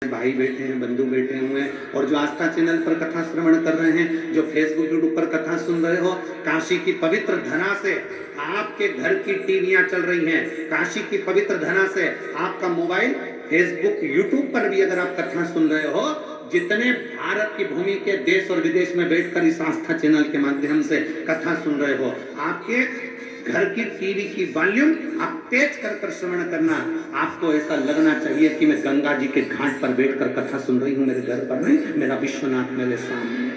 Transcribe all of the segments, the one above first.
भाई बैठे हैं, बंधु बैठे हुए हैं और जो आस्था चैनल पर कथा श्रवण कर रहे हैं, जो फेसबुक यूट्यूब पर कथा सुन रहे हो, काशी की पवित्र धरा से आपके घर की टीवियां चल रही हैं, काशी की पवित्र धरा से आपका मोबाइल फेसबुक यूट्यूब पर भी अगर आप कथा सुन रहे हो, जितने भारत की भूमि के देश और विदेश में बैठकर इस आस्था चैनल के माध्यम से कथा सुन रहे हो, आपके घर की टीवी की वॉल्यूम आप तेज कर श्रवण करना। आपको ऐसा लगना चाहिए कि मैं गंगा जी के घाट पर बैठकर कथा सुन रही हूं, मेरे घर पर नहीं, मेरा विश्वनाथ मेरे सामने,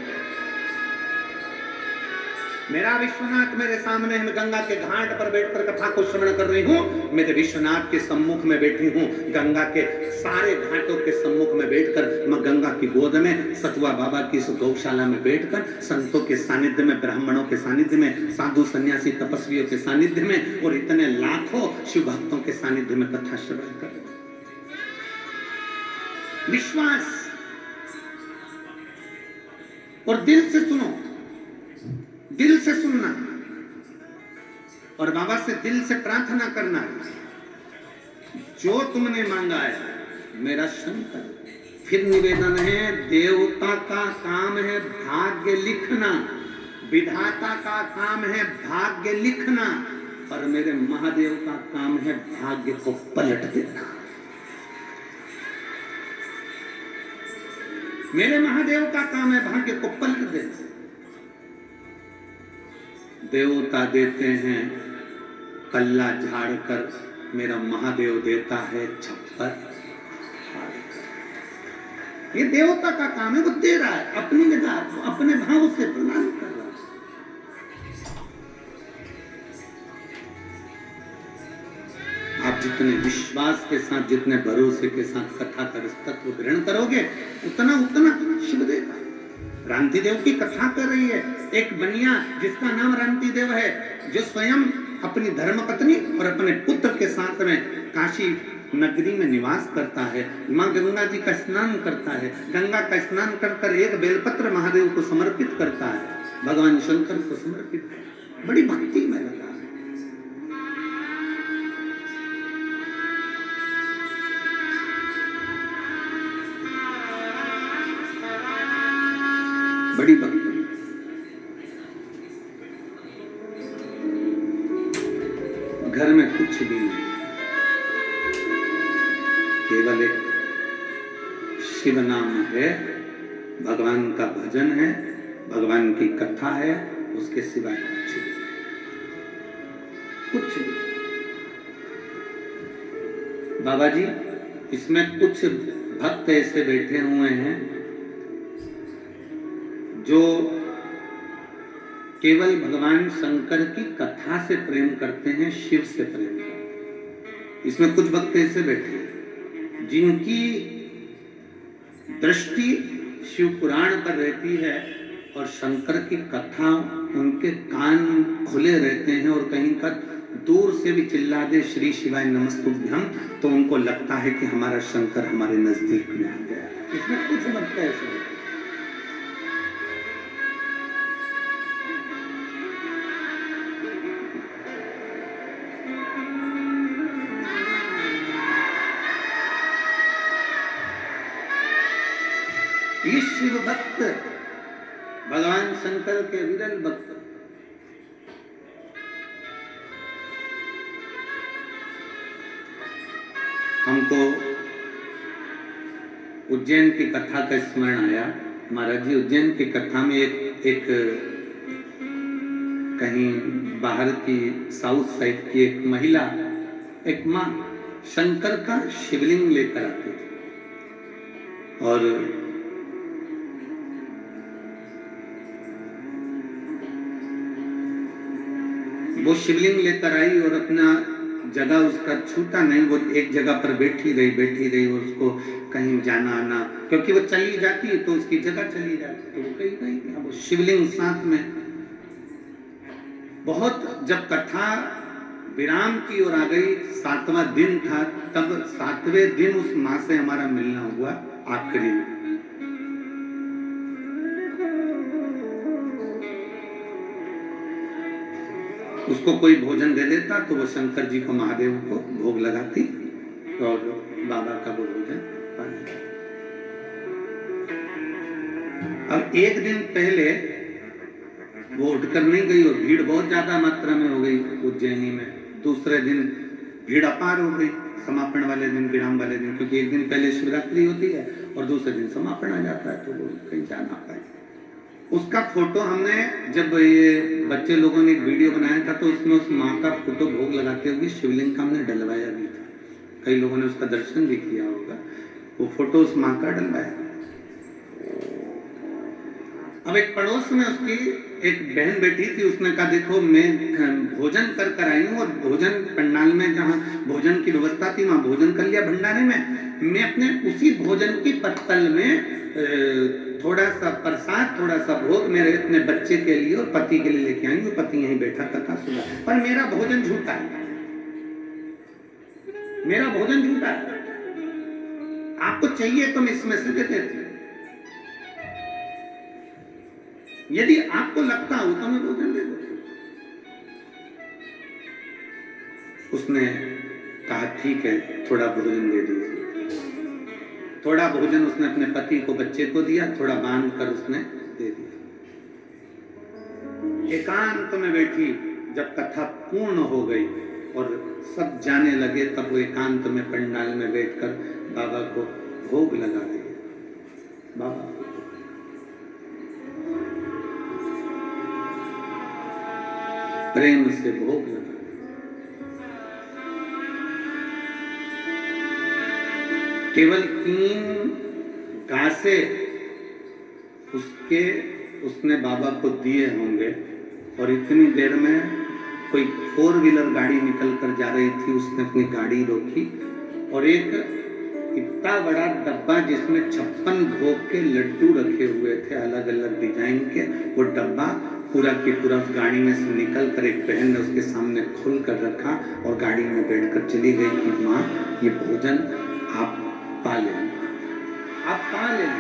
मेरा विश्वनाथ मेरे सामने, मैं गंगा के घाट पर बैठकर कथा को श्रवण कर रही हूँ, मेरे विश्वनाथ के सम्मुख में बैठी हूँ, गंगा के सारे घाटों के सम्मुख में बैठकर मैं गंगा की गोद में सतुआ बाबा की इस गौशाला में बैठकर संतों के सानिध्य में, ब्राह्मणों के सानिध्य में, साधु सन्यासी तपस्वियों के सानिध्य में और इतने लाखों शिव भक्तों के सानिध्य में कथा श्रवण कर। विश्वास और दिल से सुनो, दिल से सुनना और बाबा से दिल से प्रार्थना करना, जो तुमने मांगा है मेरा शंकर। फिर निवेदन है, देवता का काम है भाग्य लिखना, विधाता का काम है भाग्य लिखना, और मेरे महादेव का काम है भाग्य को पलट देना। मेरे महादेव का काम है भाग्य को पलट देना। देवता देते हैं कल्ला झाड़कर, मेरा महादेव देता है छप्पर। ये देवता का काम है, वो दे रहा है अपनी जगह, अपने भाव से प्रदान कर रहा है। आप जितने विश्वास के साथ, जितने भरोसे के साथ कथा कर तत्व ग्रहण करोगे, उतना उतना शिव देगा। रांति देव की कथा कर रही है एक बनिया जिसका नाम रांति देव है, जो स्वयं अपनी धर्मपत्नी और अपने पुत्र के साथ में काशी नगरी में निवास करता है। माँ गंगा जी का स्नान करता है, गंगा का स्नान कर एक बेलपत्र महादेव को समर्पित करता है, भगवान शंकर को समर्पित करता है। बड़ी भक्ति में लगा है। बड़ी भक्ति। घर में कुछ भी नहीं, केवल एक शिव नाम है, भगवान का भजन है, भगवान की कथा है, उसके सिवाय कुछ भी, कुछ भी। बाबा जी, इसमें कुछ भक्त ऐसे बैठे हुए हैं जो केवल भगवान शंकर की कथा से प्रेम करते हैं, शिव से प्रेम करते हैं। इसमें कुछ भक्त ऐसे बैठे हैं जिनकी दृष्टि शिव पुराण पर रहती है और शंकर की कथा, उनके कान खुले रहते हैं, और कहीं का दूर से भी चिल्ला दे श्री शिवाय नमस्तुभ्यम, तो उनको लगता है कि हमारा शंकर हमारे नजदीक में आ गया। इसमें कुछ भक्त ऐसे हैं। ये शिव भक्त, भगवान शंकर के विरल भक्त, हमको उज्जैन की कथा का स्मरण आया। महाराज जी, उज्जैन की कथा में एक कहीं बाहर की साउथ साइड की एक महिला, एक माँ शंकर का शिवलिंग लेकर आती थी, और वो शिवलिंग लेकर आई और अपना जगह उसका छूटा नहीं, वो एक जगह पर बैठी रही, उसको कहीं जाना आना, क्योंकि वो चली जाती है तो उसकी जगह चली जाती, तो वो कहीं वो शिवलिंग साथ में। बहुत जब कथा विराम की ओर आ गई, 7वां दिन था, तब 7वें दिन उस माँ से हमारा मिलना हुआ आखिरी। उसको कोई भोजन दे देता तो वो शंकर जी को, महादेव को भोग लगाती और बाबा का वो भोजन पानी। अब एक दिन पहले वो उठकर नहीं गई और भीड़ बहुत ज्यादा मात्रा में हो गई उज्जैनी में। दूसरे दिन भीड़ अपार हो गई समापन वाले दिन, विराम वाले दिन, क्योंकि एक दिन पहले शिवरात्रि होती है और दूसरे दिन समापन आ जाता है, तो वो कहीं जा ना पाए। उसका फोटो हमने, जब ये बच्चे लोगों ने एक वीडियो बनाया था तो उसमें उस माँ का फोटो भोग लगाते हुए शिवलिंग का हमने डलवाया भी था। कई लोगों ने उसका दर्शन भी किया होगा। वो फोटो उस माँ का डलवाया। अब एक पड़ोस में उसकी एक बहन बैठी थी, उसने कहा देखो मैं भोजन कर कर आई हूँ और भोजन पंडाल में जहाँ भोजन की व्यवस्था थी वहां भोजन कर लिया भंडारे में। मैं अपने उसी भोजन की पत्तल में थोड़ा सा प्रसाद, थोड़ा सा भोग मेरे अपने बच्चे के लिए और पति के लिए लेके आई हूँ। पति यहीं बैठा कथा सुना, पर मेरा भोजन झूठा है, मेरा भोजन झूठा है। आपको चाहिए तो मैं इसमें से दे देती हूँ, यदि आपको लगता हो तो मैं भोजन दे दूं। उसने कहा ठीक है, थोड़ा भोजन दे दीजिए। थोड़ा भोजन उसने अपने पति को, बच्चे को दिया, थोड़ा बांध कर उसने दे दिया। एकांत में बैठी, जब कथा पूर्ण हो गई और सब जाने लगे, तब वो एकांत में पंडाल में बैठकर बाबा को भोग लगा रही है। बाबा प्रेम से भोग लगा। केवल 3 घासे उसने बाबा को दिए होंगे और इतनी देर में कोई 4 व्हीलर गाड़ी निकल कर जा रही थी। उसने अपनी गाड़ी रोकी और एक इतना बड़ा डब्बा जिसमें 56 भोग के लड्डू रखे हुए थे अलग अलग डिजाइन के, वो डब्बा पूरा की पूरा उस गाड़ी में से निकल कर एक बहन ने उसके सामने खोल कर रखा और गाड़ी में बैठकर चली गई कि माँ ये भोजन आप पा लें, आप पा लें।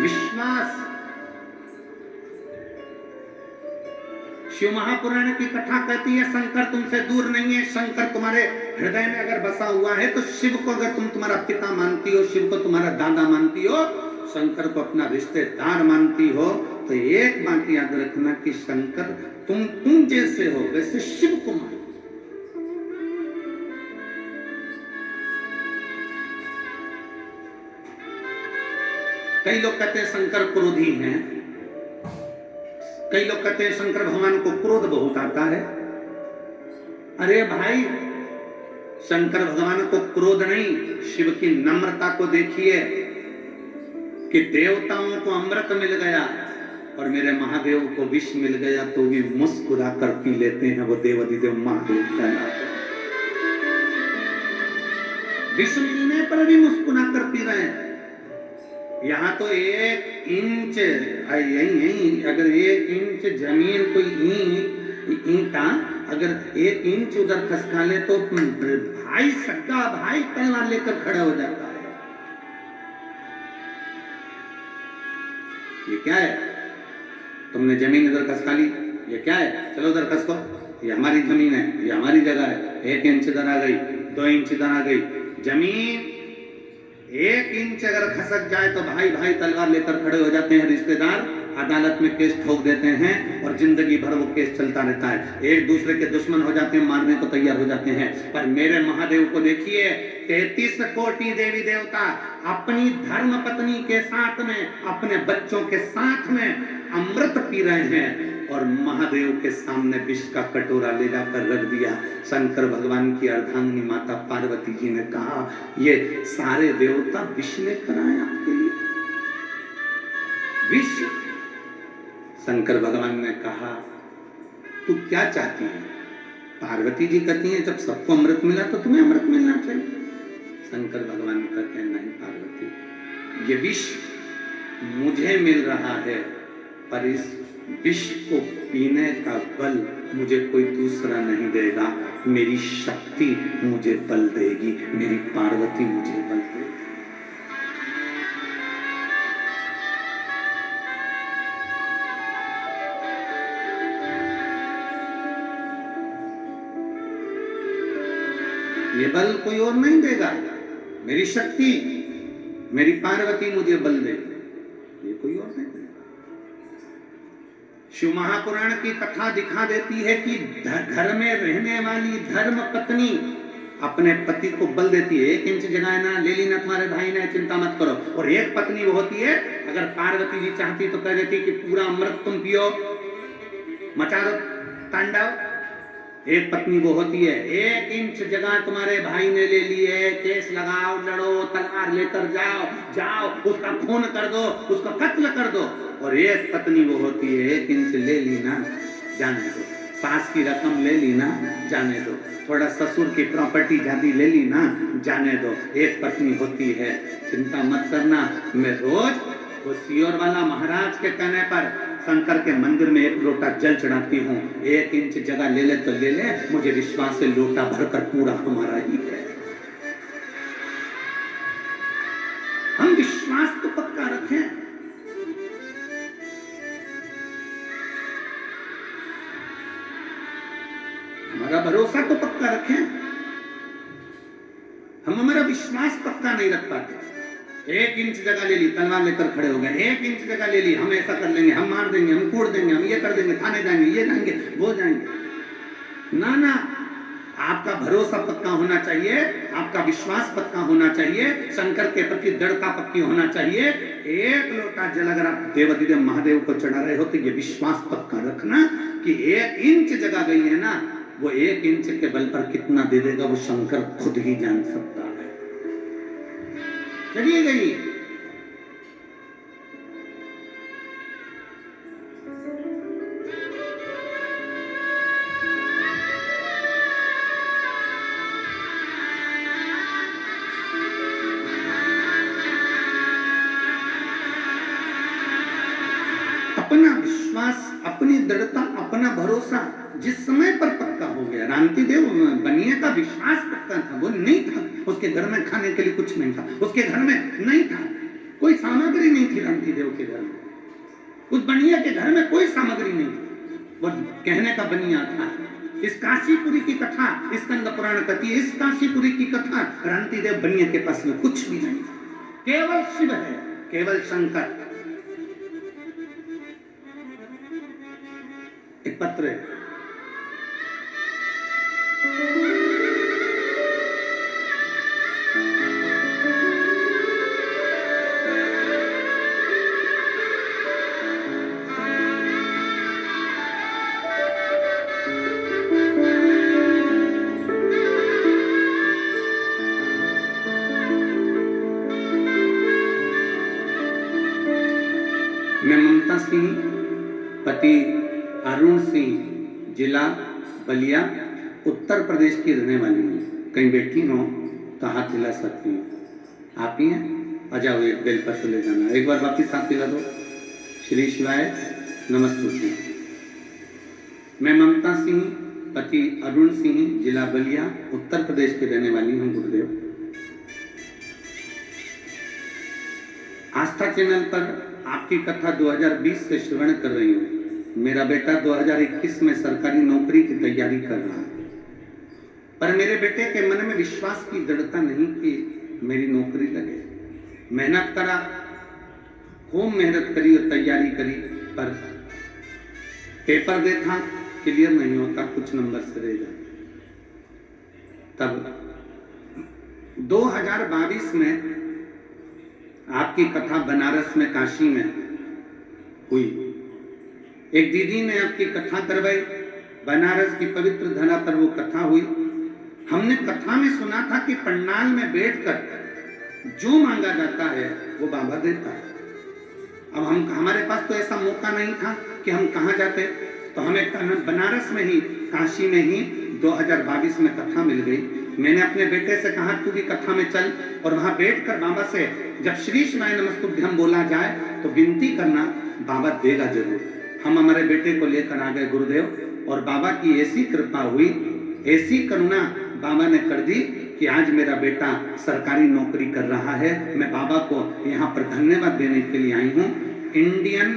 विश्वास। शिव महापुराण की कथा कहती है शंकर तुमसे दूर नहीं है, शंकर तुम्हारे हृदय में अगर बसा हुआ है। तो शिव को अगर तुम तुम्हारा पिता मानती हो, शिव को तुम्हारा दादा मानती हो, शंकर को अपना रिश्तेदार मानती हो, तो एक बात याद रखना कि शंकर तुम जैसे हो वैसे शिव को मानो। कई लोग कहते हैं शंकर क्रोधी हैं, कई लोग कहते हैं शंकर भगवान को क्रोध बहुत आता है। अरे भाई, शंकर भगवान को क्रोध नहीं, शिव की नम्रता को देखिए कि देवताओं को अमृत मिल गया और मेरे महादेव को विष मिल गया तो भी मुस्कुरा कर पी लेते हैं। वो देवाधिदेव महादेव का विष मिलने पर भी मुस्कुरा कर पी रहे हैं। यहाँ तो 1 इंच यही अगर 1 इंच जमीन कोई ईंटा अगर 1 इंच उधर खसका ले तो भाई सगा भाई तलवार लेकर खड़ा हो जाता है। ये क्या है? तुमने जमीन इधर खसका ली, ये क्या है? चलो उधर खसको, ये हमारी जमीन है, ये हमारी जगह है। 1 इंच इधर आ गई, 2 इंच इधर आ गई, जमीन 1 इंच अगर खसक जाए तो भाई भाई तलवार लेकर खड़े हो जाते हैं। रिश्तेदार अदालत में केस ठोक देते हैं और जिंदगी भर वो केस चलता रहता है। एक दूसरे के दुश्मन हो जाते हैं, मारने को तैयार हो जाते हैं। पर मेरे महादेव को देखिए, 33 कोटि देवी देवता अपनी धर्म पत्नी के साथ में, अपने बच्चों के साथ में अमृत पी रहे हैं और महादेव के सामने विष का कटोरा ले जाकर रख दिया। शंकर भगवान की अर्धांगिनी माता पार्वती जी ने कहा, ये सारे देवता विष लेकर आए आपके लिए, विष। शंकर भगवान ने कहा, तू क्या चाहती है? पार्वती जी कहती हैं, जब सबको अमृत मिला तो तुम्हें अमृत मिलना चाहिए। शंकर भगवान कहते हैं, नहीं पार्वती, ये विष मुझे मिल रहा है, पर इस विष को पीने का बल मुझे कोई दूसरा नहीं देगा। मेरी शक्ति मुझे बल देगी, मेरी पार्वती मुझे बल देगी। ये बल कोई और नहीं देगा, मेरी शक्ति। मेरी पार्वती मुझे बल दे, ये कोई और नहीं करेगा। शिव महापुराण की कथा दिखा देती है कि घर में रहने वाली धर्म पत्नी अपने पति को बल देती है। 1 इंच जगह है ना, ले ली ना तुम्हारे भाई ने, चिंता मत करो। और एक पत्नी वो होती है, अगर पार्वती जी चाहती तो कह देती कि पूरा अमृत तुम पियो, मचा दो तांडव। एक पत्नी वो होती है, 1 इंच जगह तुम्हारे भाई ने ले ली है, केस लगाओ, लड़ो, तलवार लेकर जाओ, जाओ उसका खून कर दो, उसका कत्ल कर दो। और एक पत्नी वो होती है, 1 इंच ले ली ना, जाने दो। सास की रकम ले ली ना, जाने दो। थोड़ा ससुर की प्रॉपर्टी ज्यादा ले ली ना, जाने दो। एक पत्नी होती है, चिंता मत करना। मैं रोज वो सियोर वाला महाराज के कहने पर शंकर के मंदिर में 1 लोटा जल चढ़ाती हूँ। 1 इंच जगह ले ले तो ले ले, मुझे विश्वास है लोटा भरकर पूरा हमारा ही है। हम विश्वास तो पक्का रखें। हमारा भरोसा तो पक्का रखें। हम हमारा विश्वास पक्का नहीं रख पाते। 1 इंच जगह ले ली, तलवार लेकर खड़े हो गए। 1 इंच जगह ले ली, हम ऐसा कर लेंगे, हम मार देंगे, हम कूट देंगे, हम ये कर देंगे, थाने जाएंगे, ये जाएंगे, वो जाएंगे। ना ना, आपका भरोसा पक्का होना चाहिए, आपका विश्वास पक्का होना चाहिए, शंकर के प्रति दृढ़ता पक्की होना चाहिए। 1 लोटा जल अगर आप देवाधिदेव महादेव को चढ़ा रहे हो तो ये विश्वास पक्का रखना कि 1 इंच जगह गई है ना, वो 1 इंच के बल पर कितना दे देगा वो शंकर खुद ही जान सकता है। चलिए गई। अपना विश्वास, अपनी दृढ़ता, अपना भरोसा जिस समय पर पक्का हो गया। रामतीदेव बनिए का विश्वास पक्का था, वो नहीं था, उसके घर में खाने के लिए कुछ नहीं था, उसके घर में नहीं था, कोई सामग्री नहीं थी रामतीदेव के घर में। उस बनिया के घर में कोई सामग्री नहीं थी, वो कहने का बनिया था। इस काशीपुरी की कथा स्कंद पुराण कहती है, इस काशीपुरी की कथा रामतीदेव बनिया के पास में कुछ भी नहीं, केवल शिव है, केवल शंकर। एक पत्र है, मैं ममता सिंह, पति अरुण सिंह, जिला बलिया, उत्तर प्रदेश की रहने वाली हूँ। कहीं बैठी हो तो हाथ हिला सकती हूँ। आप ही हैं? आ जाओ, एक बेलपत्र ले जाना। एक बार वापिस हाथ हिला दो। श्री शिवाय नमस्ते। मैं ममता सिंह, पति अरुण सिंह, जिला बलिया, उत्तर प्रदेश की रहने वाली हूँ। गुरुदेव, आस्था चैनल पर आपकी कथा 2020 से श्रवण कर रही हूँ। मेरा बेटा 2021 में सरकारी नौकरी की तैयारी कर रहा है, पर मेरे बेटे के मन में विश्वास की दृढ़ता नहीं कि मेरी नौकरी लगे। मेहनत करा, खूब मेहनत करी और तैयारी करी, पर पेपर देखा क्लियर नहीं होता, कुछ नंबर से रह जाते। तब 2022 में आपकी कथा बनारस में, काशी में हुई। एक दीदी ने आपकी कथा करवाई, बनारस की पवित्र धरा पर वो कथा हुई। हमने कथा में सुना था कि पंडाल में बैठकर जो मांगा जाता है वो बाबा देता है। अब हमारे पास तो ऐसा मौका नहीं था कि हम कहाँ जाते, तो हमें बनारस में ही, काशी में ही 2022 में कथा मिल गई। मैंने अपने बेटे से कहा तू भी कथा में चल, और वहां बैठकर बाबा से जब श्री शिवाय नमस्तुभ्यम बोला जाए तो विनती करना, बाबा देगा जरूर। हम हमारे बेटे को लेकर आ गए गुरुदेव, और बाबा की ऐसी कृपा हुई, ऐसी करुणा बाबा ने कर दी कि आज मेरा बेटा सरकारी नौकरी कर रहा है। मैं बाबा को यहाँ पर धन्यवाद देने के लिए आई हूँ। इंडियन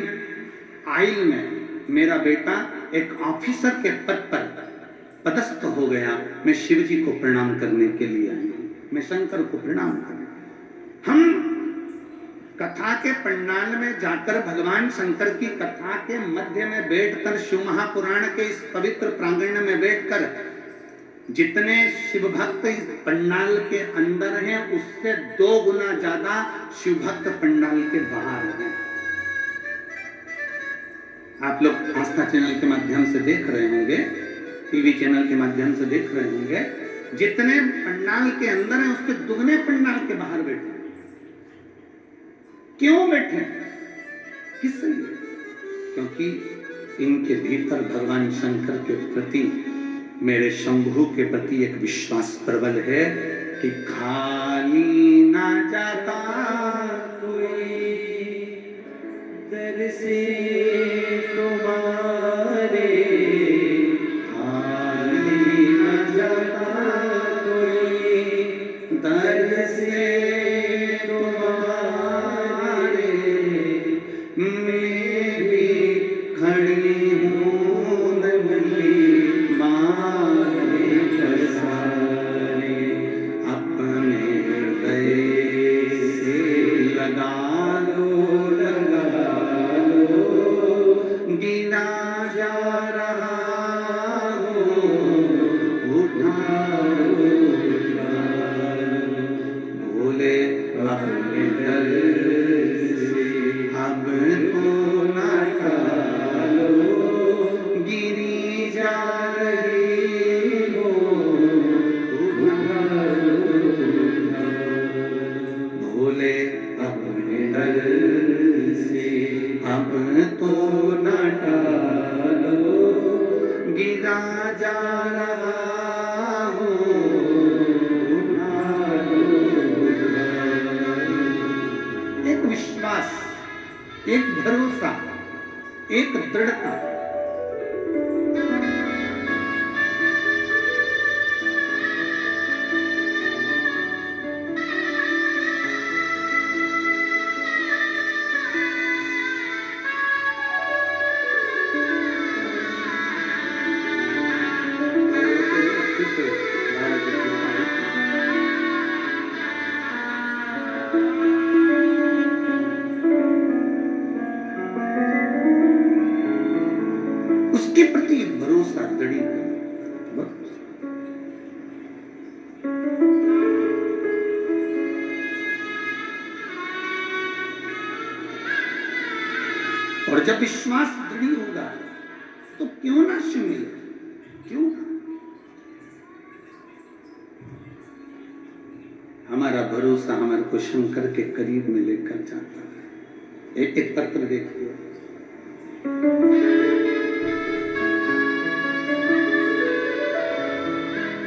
ऑयल में मेरा बेटा एक ऑफिसर के पद पर पदस्थ हो गया। मैं शिव जी को प्रणाम करने के लिए आई हूँ, मैं शंकर को प्रणाम करने। हम कथा के पंडाल में जाकर भगवान शंकर की कथा के मध्य में बैठकर शिव महापुराण के इस पवित्र प्रांगण में बैठकर जितने शिव भक्त इस पंडाल के अंदर हैं उससे 2 गुना ज्यादा शिव भक्त पंडाल के बाहर हैं। आप लोग आस्था चैनल के माध्यम से देख रहे होंगे, टीवी चैनल के माध्यम से देख रहे होंगे, जितने पंडाल के अंदर हैं उसके दुगने पंडाल के बाहर बैठे। क्यों बैठे? किस लिए? क्योंकि इनके भीतर भगवान शंकर के प्रति, मेरे शंभु के प्रति एक विश्वास प्रबल है कि खाली ना जाता कोई दर से तुम्हारे, खाली ना जाता कोई दर से तुम्हारे, मैं भी खड़ी हूँ नगली एक भरोसा, एक दृढ़ता। उसके प्रति एक भरोसा दृढ़ और जब विश्वास दृढ़ होगा तो क्यों ना शिव मिले, क्यों ना? हमारा भरोसा हमारे को शंकर के करीब में लेकर जाता है। एक पत्र देखिए,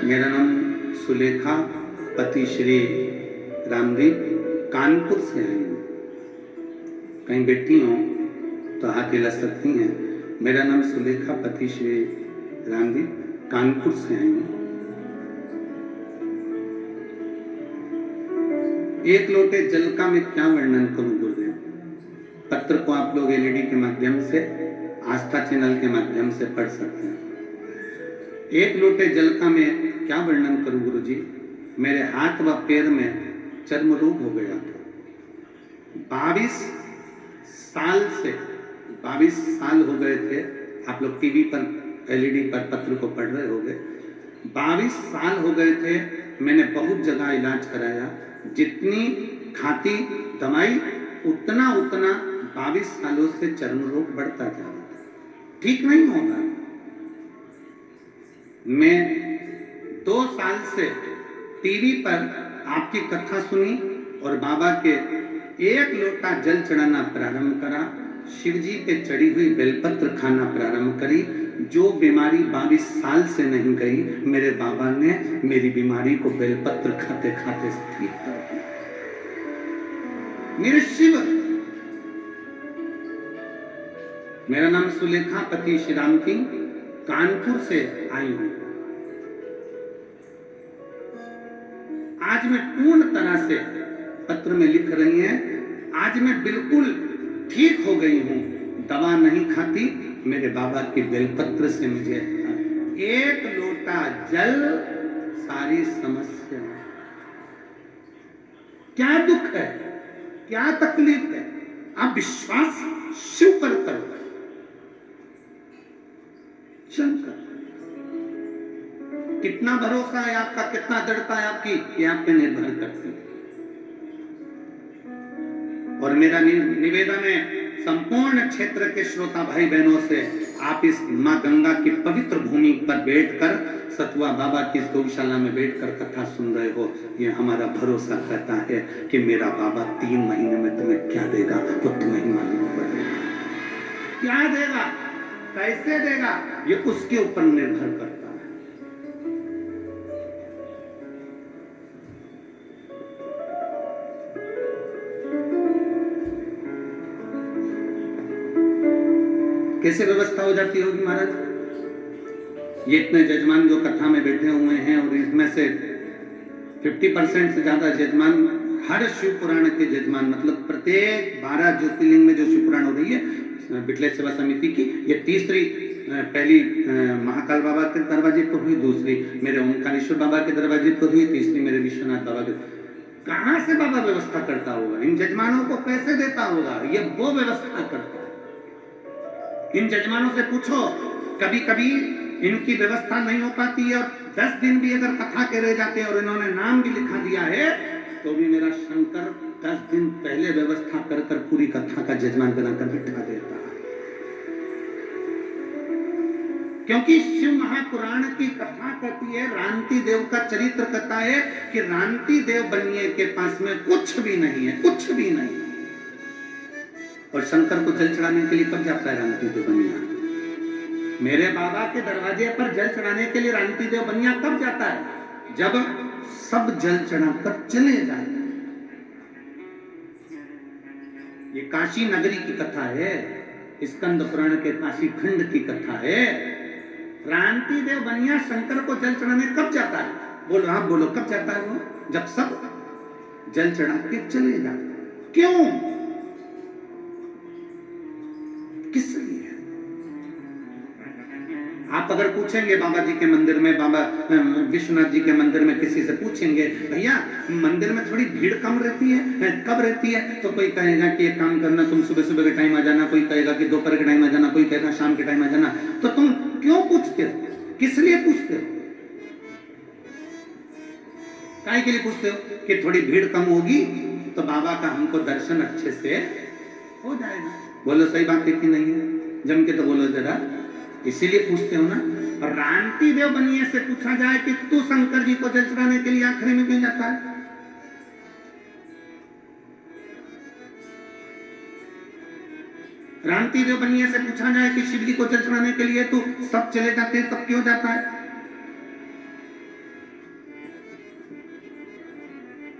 मेरा नाम सुलेखा, पति श्री रामदीप, कानपुर से आई हूँ। कहीं बैठी हो तो हाथ हिला सकती हैं। मेरा नाम सुलेखा, पति श्री रामदीप, कानपुर से आई हूँ। 1 लोटे जल का मैं क्या वर्णन करूं गुरुदेव? पत्र को आप लोग एलईडी के माध्यम से, आस्था चैनल के माध्यम से पढ़ सकते हैं। 1 लोटे जल का मैं क्या वर्णन करूं गुरुजी? मेरे हाथ व पैर में चर्म रोग हो गया था। 22 साल हो गए थे। आप लोग टीवी पर, एलईडी पर पत्र को पढ़ रहे होंगे। 22 साल हो गए थे। मैंने बहुत जगह इलाज कराया, जितनी खाती दवाई उतना 22 सालों से चर्म रोग बढ़ता जा रहा था, ठीक नहीं होगा। मैं 2 साल से टीवी पर आपकी कथा सुनी और बाबा के 1 लोटा जल चढ़ाना प्रारंभ करा। शिव जी पे चढ़ी हुई बेलपत्र खाना प्रारंभ करी। जो बीमारी 22 साल से नहीं गई, मेरे बाबा ने मेरी बीमारी को बेलपत्र खाते खाते ठीक कर दिया। मेरे शिव, मेरा नाम सुलेखा, पति श्री राम की, कानपुर से आई हूं। आज मैं पूर्ण तरह से, पत्र में लिख रही हैं, आज मैं बिल्कुल ठीक हो गई हूं। दवा नहीं खाती, मेरे बाबा की बेलपत्र से मुझे 1 लोटा जल सारी समस्या। क्या दुख है? क्या तकलीफ है? आप विश्वास शिव पर करो, शंकर। कितना भरोसा है आपका, कितना दृढ़ता है आपकी, ये आप पे निर्भर करती है। और मेरा निवेदन है संपूर्ण क्षेत्र के श्रोता भाई बहनों से, आप इस मां गंगा की पवित्र भूमि पर बैठकर, सतुआ बाबा की गौशाला में बैठकर कथा सुन रहे हो, ये हमारा भरोसा कहता है कि मेरा बाबा 3 महीने में तुम्हें क्या देगा वो तुम्हें ही मालूम पड़ेगा। क्या देगा, कैसे देगा, ये उसके ऊपर निर्भर करता है। कैसे व्यवस्था हो जाती होगी महाराज? ये इतने जजमान जो कथा में बैठे हुए हैं, और इसमें से 50% से ज्यादा जजमान, हर शिव पुराण के जजमान, मतलब प्रत्येक 12 ज्योतिर्लिंग में जो शिव पुराण हो रही है बिटले सेवा समिति की, ये तीसरी, पहली महाकाल बाबा के दरवाजे पर हुई, दूसरी मेरे ओंकारेश्वर बाबा के दरवाजे पर हुई, तीसरी मेरे विश्वनाथ बाबा के। कहां से बाबा व्यवस्था करता होगा? इन जजमानों को पैसे देता होगा, ये वो व्यवस्था करता है। इन जजमानों से पूछो, कभी कभी इनकी व्यवस्था नहीं हो पाती है, और 10 दिन भी अगर कथा के रह जाते हैं और इन्होंने नाम भी लिखा दिया है, तो भी मेरा शंकर 10 दिन पहले व्यवस्था कर कर पूरी कथा का जजमान बनाकर बिठा देता है। क्योंकि शिव महापुराण की कथा कहती है, रांति देव का चरित्र कहता है कि रांति देव बनिए के पास में कुछ भी नहीं है, कुछ भी नहीं। और शंकर को जल चढ़ाने के लिए कब जाता है रांति देव बनिया? मेरे बाबा के दरवाजे पर जल चढ़ाने के लिए रांति देव बनिया कब जाता है? जब सब जल चढ़ाकर चले जाते हैं। ये काशी नगरी की कथा है, स्कंद पुराण के काशी खंड की कथा है। रांति देव बनिया शंकर को जल चढ़ाने कब जाता है? बोलो, आप बोलो, कब जाता है वो? जब सब जल चढ़ा के चले जाते। क्यों, किस लिए? आप अगर पूछेंगे बाबा जी के मंदिर में, बाबा विश्वनाथ जी के मंदिर में किसी से पूछेंगे, भैया मंदिर में थोड़ी भीड़ कम रहती है, कब रहती है? तो कोई कहेगा कि एक काम करना, तुम सुबह सुबह के टाइम आ जाना, कोई कहेगा कि दोपहर के टाइम आ जाना, कोई कहेगा शाम के टाइम आ जाना। तो तुम क्यों पूछते हो? किस लिए पूछते हो? काय के लिए पूछते हो? कि थोड़ी भीड़ कम होगी तो बाबा का हमको दर्शन अच्छे से हो जाएगा। बोलो सही बात है कि नहीं है? जम के तो बोलो जरा। इसीलिए पूछते हो ना। और रांति देव बनिए से पूछा जाए कि तू शंकर जी को जल चढ़ाने के लिए आखिरी में क्यों जाता है? रांति देव बनिए से पूछा जाए कि शिव जी को जल चढ़ाने के लिए तू सब चले जाते हैं, तब क्यों जाता है?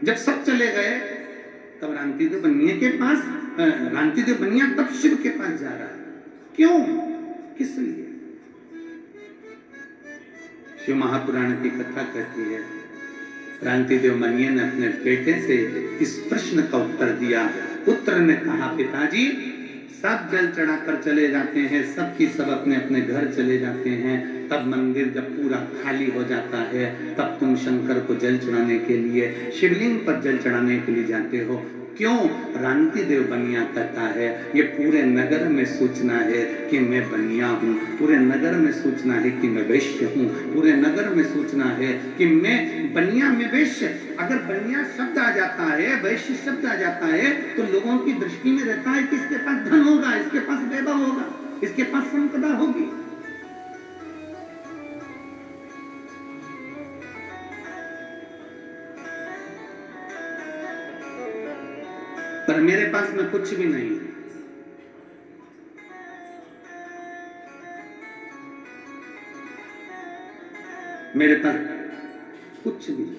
जब सब चले गए तब रांति देव बनिए के पास, रांति देव बनिया तब शिव के पास जा रहा है। क्यों, किस लिए? शिव महापुराण की कथा कहती है, रांति देव बनिए ने अपने बेटे से इस प्रश्न का उत्तर दिया। पुत्र ने कहा, पिताजी सब जल चढ़ाकर चले जाते हैं, सब की सब अपने अपने घर चले जाते हैं, तब मंदिर जब पूरा खाली हो जाता है तब तुम शंकर को जल चढ़ाने के लिए, शिवलिंग पर जल चढ़ाने के लिए जाते हो। क्यों? रांति देव बनिया कहता है, ये पूरे नगर में सूचना है कि मैं बनिया हूँ, पूरे नगर में सूचना है कि मैं वैश्य हूँ, पूरे नगर में सूचना है कि मैं बनिया में वैश्य। अगर बनिया शब्द आ जाता है, वैश्य शब्द आ जाता है, तो लोगों की दृष्टि में रहता है कि इसके पास धन होगा, इसके पास वैभव होगा, इसके पास संपदा होगी। पर मेरे पास में कुछ भी नहीं है। मेरे पास कुछ भी नहीं,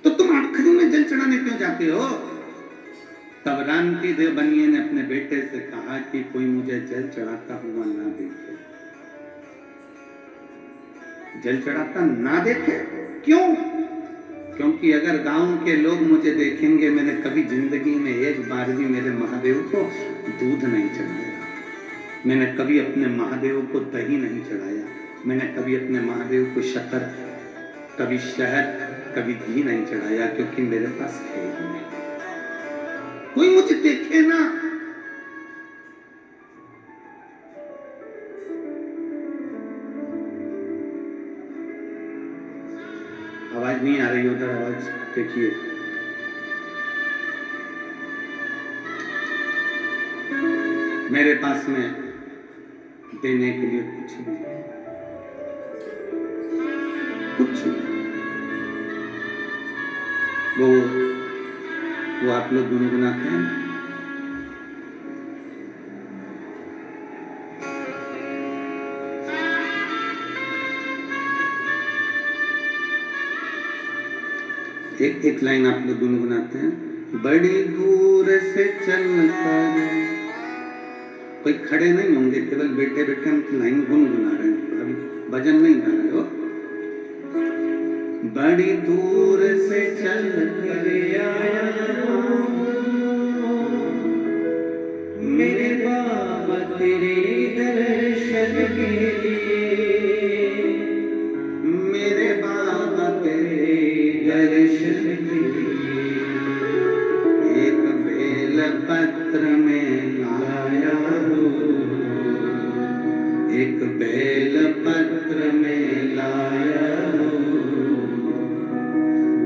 तो तुम आखिरी में जल चढ़ाने क्यों जाते हो? तब रांति देव बनिए ने अपने बेटे से कहा कि कोई मुझे जल चढ़ाता हुआ ना देखे, जल चढ़ाता ना देखे। क्यों? क्योंकि अगर गांव के लोग मुझे देखेंगे, मैंने कभी जिंदगी में एक बार भी मेरे महादेव को दूध नहीं चढ़ाया, मैंने कभी अपने महादेव को दही नहीं चढ़ाया, मैंने कभी अपने महादेव को शक्कर, कभी शहद, कभी घी नहीं चढ़ाया, क्योंकि मेरे पास है ही नहीं। कोई मुझे देखे ना। आवाज नहीं आ रही उधर, आवाज देखिए। मेरे पास में देने के लिए कुछ नहीं, कुछ नहीं। वो आप लोग गुनगुनाते हैं। एक लाइन आप लोग गुनगुनाते हैं। बड़ी दूर से चलकर, कोई खड़े नहीं होंगे, केवल बैठे बैठे हम लाइन गुनगुना रहे हैं, अभी भजन नहीं गा रहे हो। बड़ी दूर से चल कर आया मेरे बाबा तेरे दर्शन के लिए, मेरे बाबा तेरे दर्शन के लिए। एक बेल पत्र में लाया हूँ, एक बेल पत्र में लाया हूँ,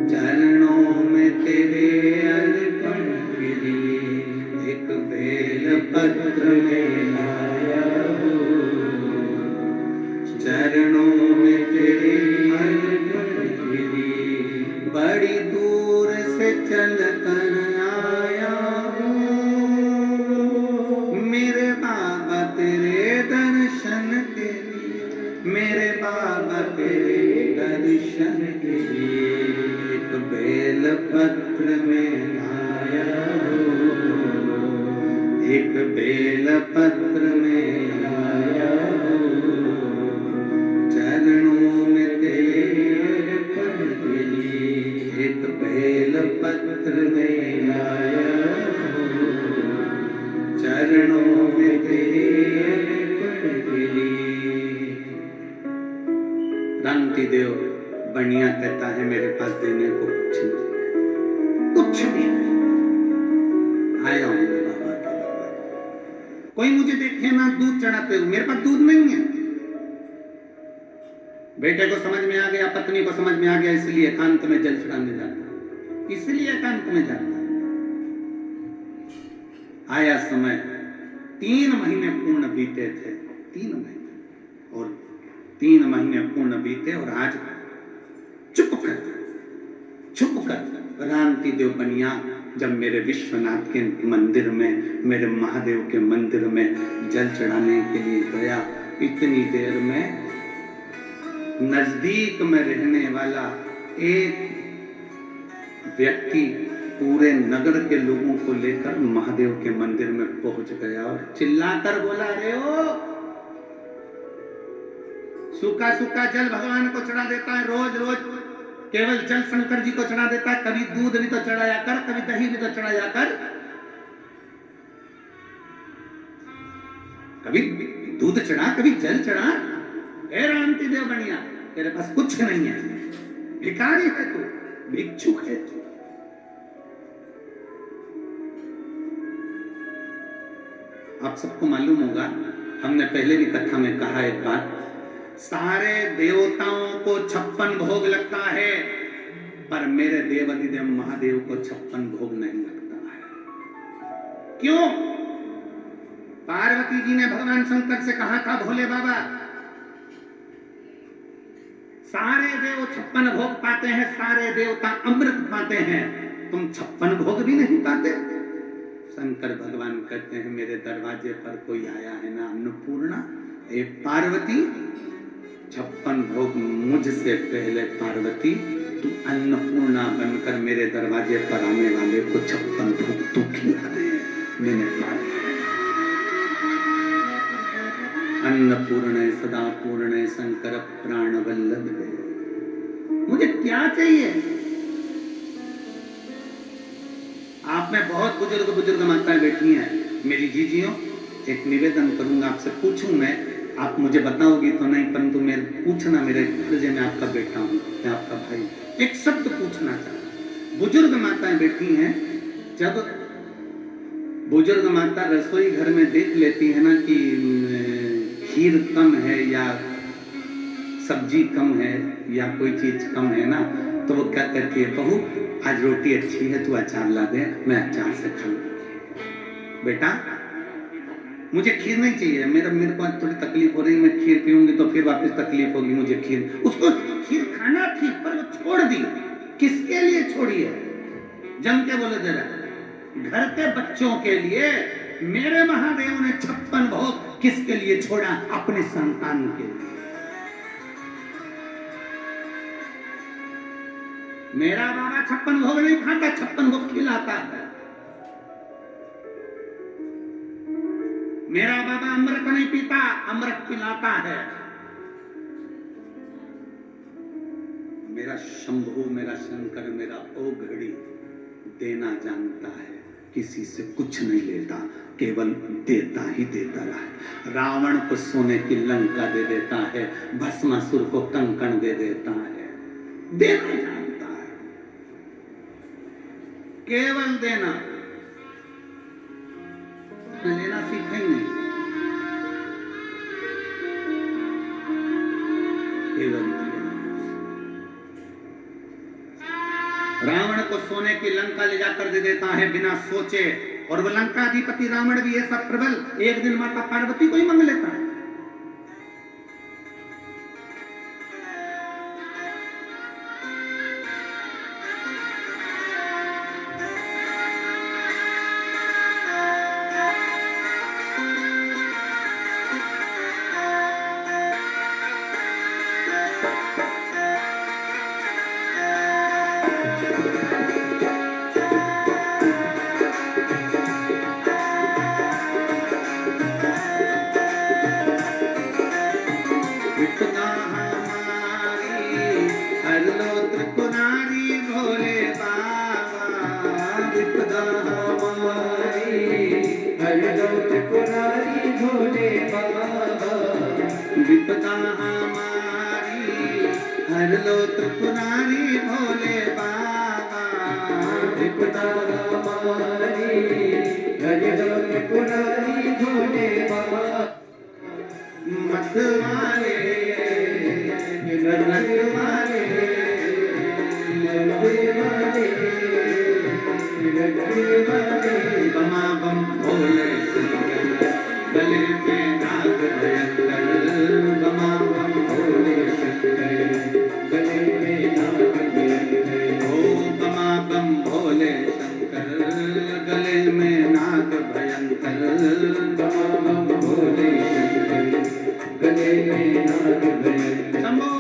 चरणों में तेरे अर्पण के लिए। एक बेल पत्र में लाया हूँ, चरणों में तेरे अर्पण के लिए। बड़ी दूर से चल कर आया हूँ मेरे बाबा तेरे दर्शन के लिए, मेरे बाबा तेरे दर्शन के लिए। एक बेल पत्र में लाया हूँ, एक बेल पत्र में लाया हूँ, चरणों में तेरे अर्पण के लिए। एक बेल पत्र में लाया हूँ, चरणों में तेरे अर्पण के लिए। रामती देव बनिया कहता है मेरे पास देने को कुछ नहीं, कुछ नहीं। आया हूं बाबा के दरबार। कोई मुझे देखे ना दूध चढ़ाते हुए, मेरे पास दूध नहीं है। बेटे को समझ में आ गया, पत्नी को समझ में आ गया, इसलिए एकांत में जल चढ़ाने जाता, इसलिए एकांत में जाता। आया समय, 3 महीने पूर्ण बीते थे, 3 महीने, और 3 महीने पूर्ण बीते और आज चुप कर रामती देव बनिया जब मेरे विश्वनाथ के मंदिर में, मेरे महादेव के मंदिर में जल चढ़ाने के लिए गया, इतनी देर में नजदीक में रहने वाला एक व्यक्ति पूरे नगर के लोगों को लेकर महादेव के मंदिर में पहुंच गया और चिल्लाकर बोला, अरे ओ सूखा सूखा जल भगवान को चढ़ा देता है रोज रोज, केवल जल शंकर जी को चढ़ा देता है, कभी दूध भी तो चढ़ाया कर, कभी दही भी तो चढ़ाया कर, कभी दूध चढ़ा, कभी जल चढ़ा। ए रामती देव बनिया, तेरे पास कुछ नहीं है, भिखारी है तू, भिक्षुक है तू। आप सबको मालूम होगा, हमने पहले भी कथा में कहा एक बात, सारे देवताओं को 56 भोग लगता है, पर मेरे देवाधिदेव महादेव को 56 भोग नहीं लगता है। क्यों? पार्वती जी ने भगवान शंकर से कहा था, भोले बाबा सारे देव 56 भोग पाते हैं, सारे देवता अमृत पाते हैं, तुम 56 भोग भी नहीं पाते। शंकर भगवान कहते हैं, मेरे दरवाजे पर कोई आया है ना अन्नपूर्णा, ए पार्वती 56 भोग मुझसे पहले पार्वती तू अन्नपूर्णा बनकर मेरे दरवाजे पर आने वाले को 56 भोग तू खिला दे। मैंने पाया अन्नपूर्ण सदा पूर्ण शंकर प्राण वल्लभ, मुझे क्या चाहिए? आप में बहुत बुजुर्ग माताएं बैठी हैं, मेरी जीजियों, एक निवेदन करूंगा आपसे, पूछूं मैं, आप मुझे बताओगी तो नहीं, परंतु मेरे पूछना, मेरे फर्ज में आपका बेटा हूं, मैं आपका भाई, एक शब्द पूछना चाहता हूं। बुजुर्ग माताएं बैठी हैं, जब बुजुर्ग माता रसोई घर में देख लेती है ना कि खीर कम है या सब्जी कम है या कोई चीज कम है ना, तो वो क्या कहती है, बहू आज रोटी अच्छी है, तू अचार ला दे, मैं अचार से खा लूं। बेटा मुझे खीर नहीं चाहिए, मेरे को थोड़ी तकलीफ हो रही है, मैं खीर पीऊंगी तो फिर वापस तकलीफ होगी, मुझे खीर। उसको खीर खाना थी पर वो छोड़ दी। किसके लिए छोड़ी है? जम के बोले जरा, घर के बच्चों के लिए। मेरे महादेव ने 56 भोग किसके लिए छोड़ा? अपने संतान के लिए। मेरा बाबा 56 भोग नहीं खाता, 56 भोग खिलाता है। मेरा बाबा अमृत नहीं पीता, अमृत पिलाता है। मेरा शंभू, मेरा शंकर, मेरा ओघड़ी देना जानता है, किसी से कुछ नहीं लेता, केवल देता ही देता रहा। रावण को सोने की लंका दे देता है, भस्मासुर को कंकण दे देता है। देना जानता है, केवल देना। लेना सीखा ही नहीं, केवल देना। रावण को सोने की लंका ले जाकर दे देता है बिना सोचे, और वो लंकाधिपति रावण भी ऐसा प्रबल, एक दिन माता पार्वती को ही मांग लेता है। विपदा हमारी हर लो त्रिपुरारी भोले बाबा। विपदा हमारी हर लो त्रिपुरारी भोले बाबा। मत वाले रंग वाले बमा बम भोले गले में नाग भयंकर। बमा बम भोले शंकर गले में नाग भयंकर। ओ बमा बम भोले शंकर गले में नाग भयंकर। बमा बम भोले शंकर गले में नाग भयंकर। शंभो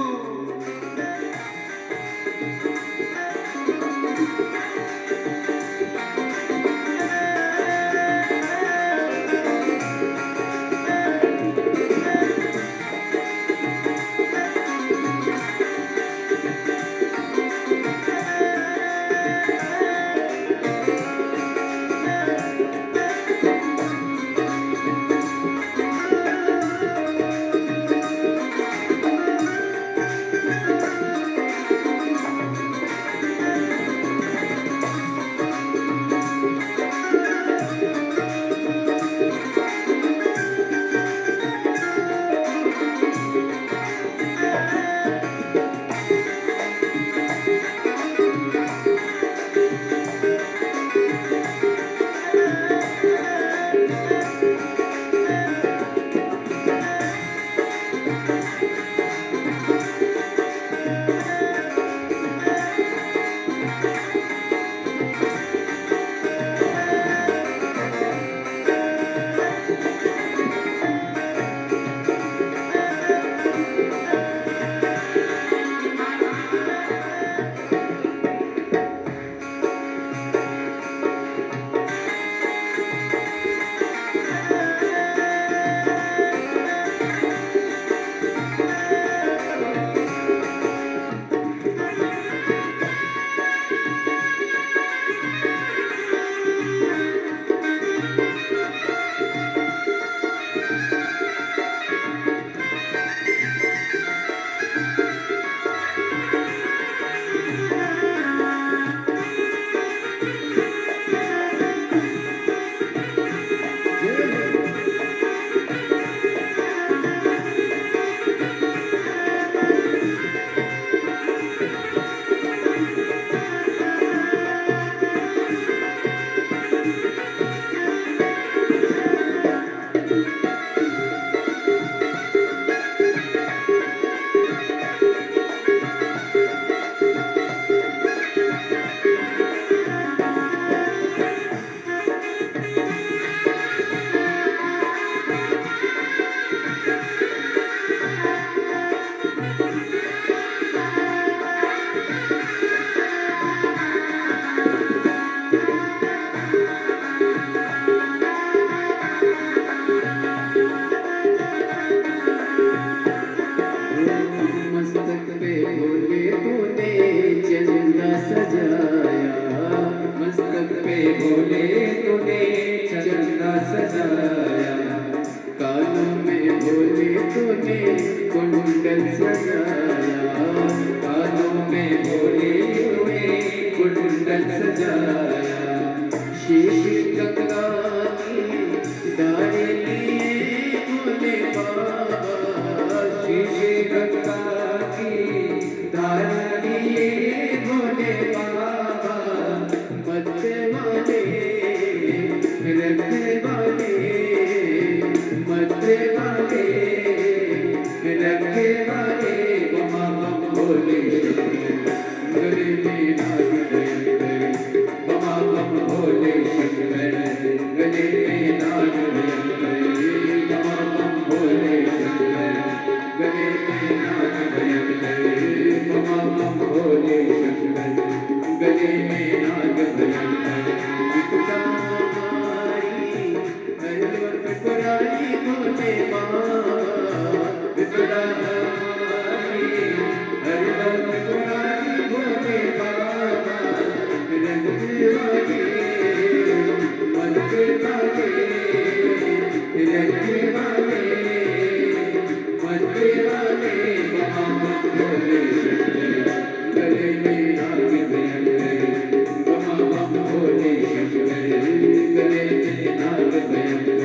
पे भोले तूने चंदा सजाया, कानों में भोले तूने कुंडल सजाया, कानों में भोले तूने कुंडल सजाया। शीश गंगा की धारे लिए भोले बाबा, शीश गंगा की धारे लिए भोले बाबा, मत्थे वाले रखने वाले, मत्थे वाले रखने वाले, बमा बम भोले गले में नाग भयंकर, बमा बम भोले शंकर, गले में नाग भयंकर, बमा बम भोले शंकर, गले में नाग भयंकर, बमा बम भोले शंकर, गले में नाग भयंकर। विपदा हमारी हर वक्त बुराई भोले बाबा, विपदा हमारी हर वक्त बुराई भोले बाबा, रखने वाले मरने वाले, रखने वाले मरने वाले, बाबा भोले शंकर, गले में नाग भयंकर, बाबा भोले शंकर, गले में नाग भयंकर।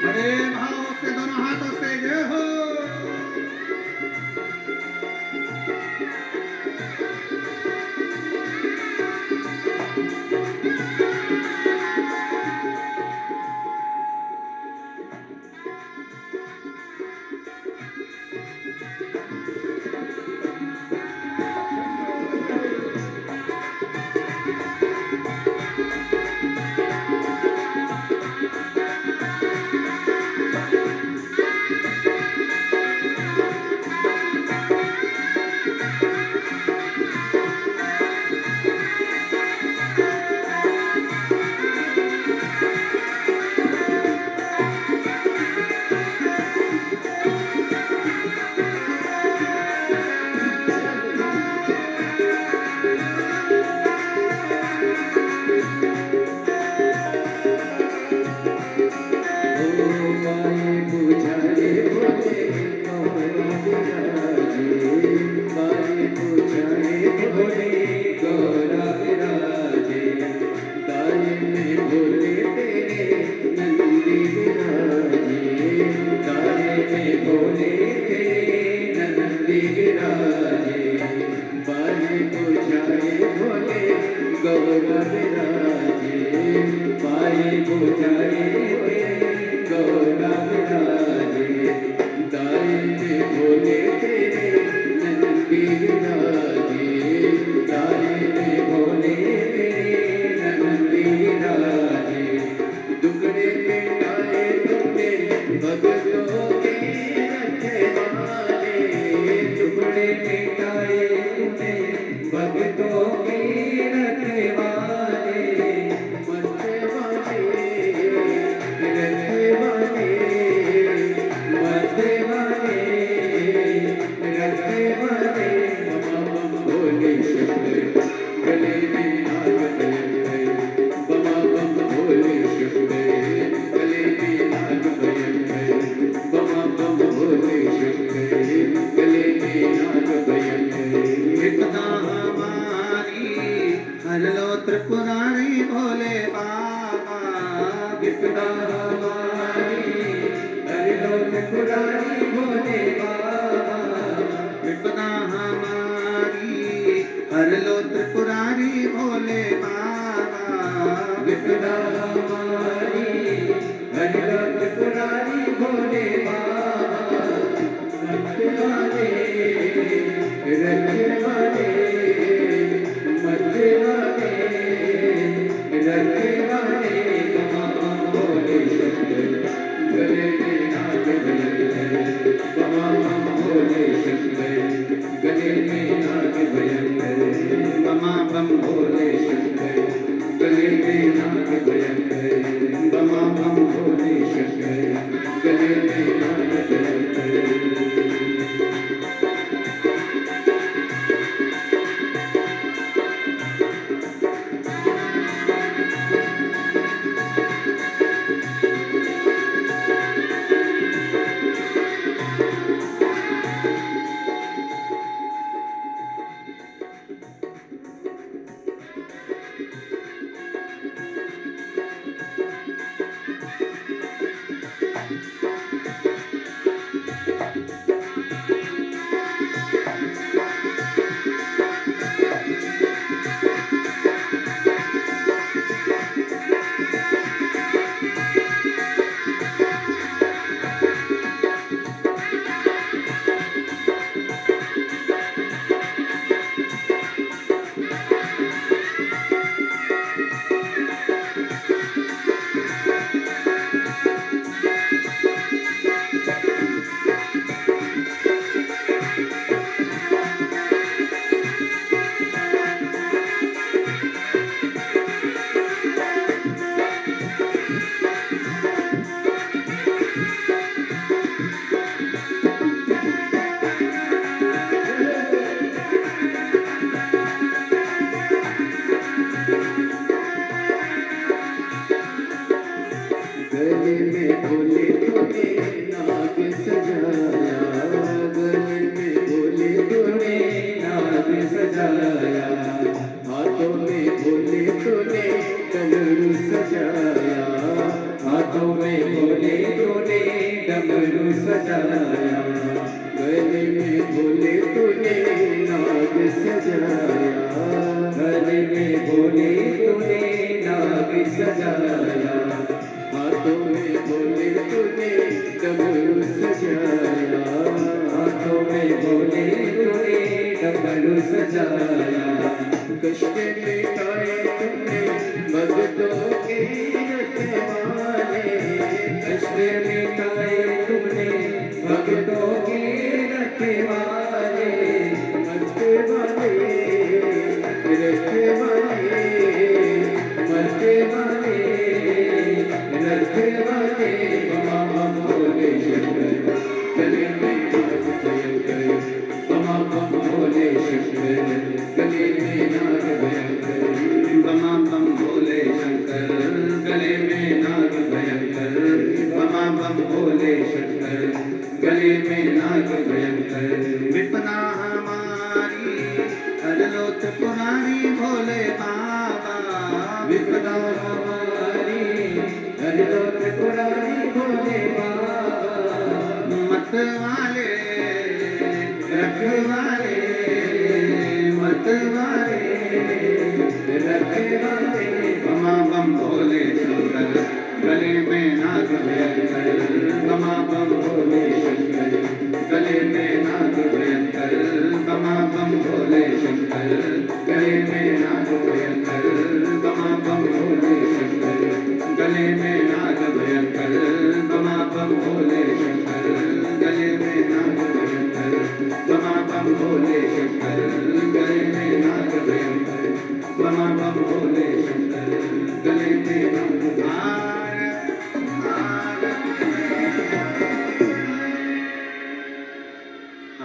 बड़े भाव से दोनों हाथों से जय हो। त्रिपुरारी भोले बाबा, विपदा हमारी हर लो त्रिपुरारी भोले बाबा, विपदा हमारी हर लो त्रिपुरारी भोले बाबा, विपदा हमारी हर लो त्रिपुरारी भोले बाबा, रखने वाले बमा बम भोले शंकर गले में नाग भयंकर बमा बम भोले शंकर गले में नाग भयंकर गले में भोले तूने नाग सजाया गले में भोले तूने नाग सजाया हाथों में भोले तूने डमरू सजाया हाथों में भोले तूने डमरू सजाया गले में भोले तूने नाग सजाया गले में भोले तूने नाग सजाया हाथों में भोले तूने डमरू सजाया हाथों में भोले तूने डमरू सजाया कष्ट मिटाए तुमने भक्तों के रखवाले कष्ट मिटाए तुमने भक्तों के रखवाले रखवाले रखवाले रखवाले बमा बम भोले शंकर गले में नाग भयंकर बमा बम भोले शंकर गले में नाग भयंकर बमा बम भोले शंकर गले में नाग भयंकर बमा बम भोले शंकर गले में नाग भयंकर विपना हमारी हर लो त्रिपुरारी भोले बाबा विपदा हमारी हर लो त्रिपुरारी भोले बाबा मत वाले रखवाले मत वाले रखवाले बमा बम भोले शंकर गले में नाग भयंकर बमा बम भोले शंकर गले में नाग भयंकर बमा बम भोले शंकर गले में नाग भयंकर बमा बम भोले शंकर गले में नाग भयंकर बमा बम भोले शंकर गले में नाग भयंकर बमा बम भोले शंकर गले में नाग भयंकर बमा बम भोले शंकर गले में नाग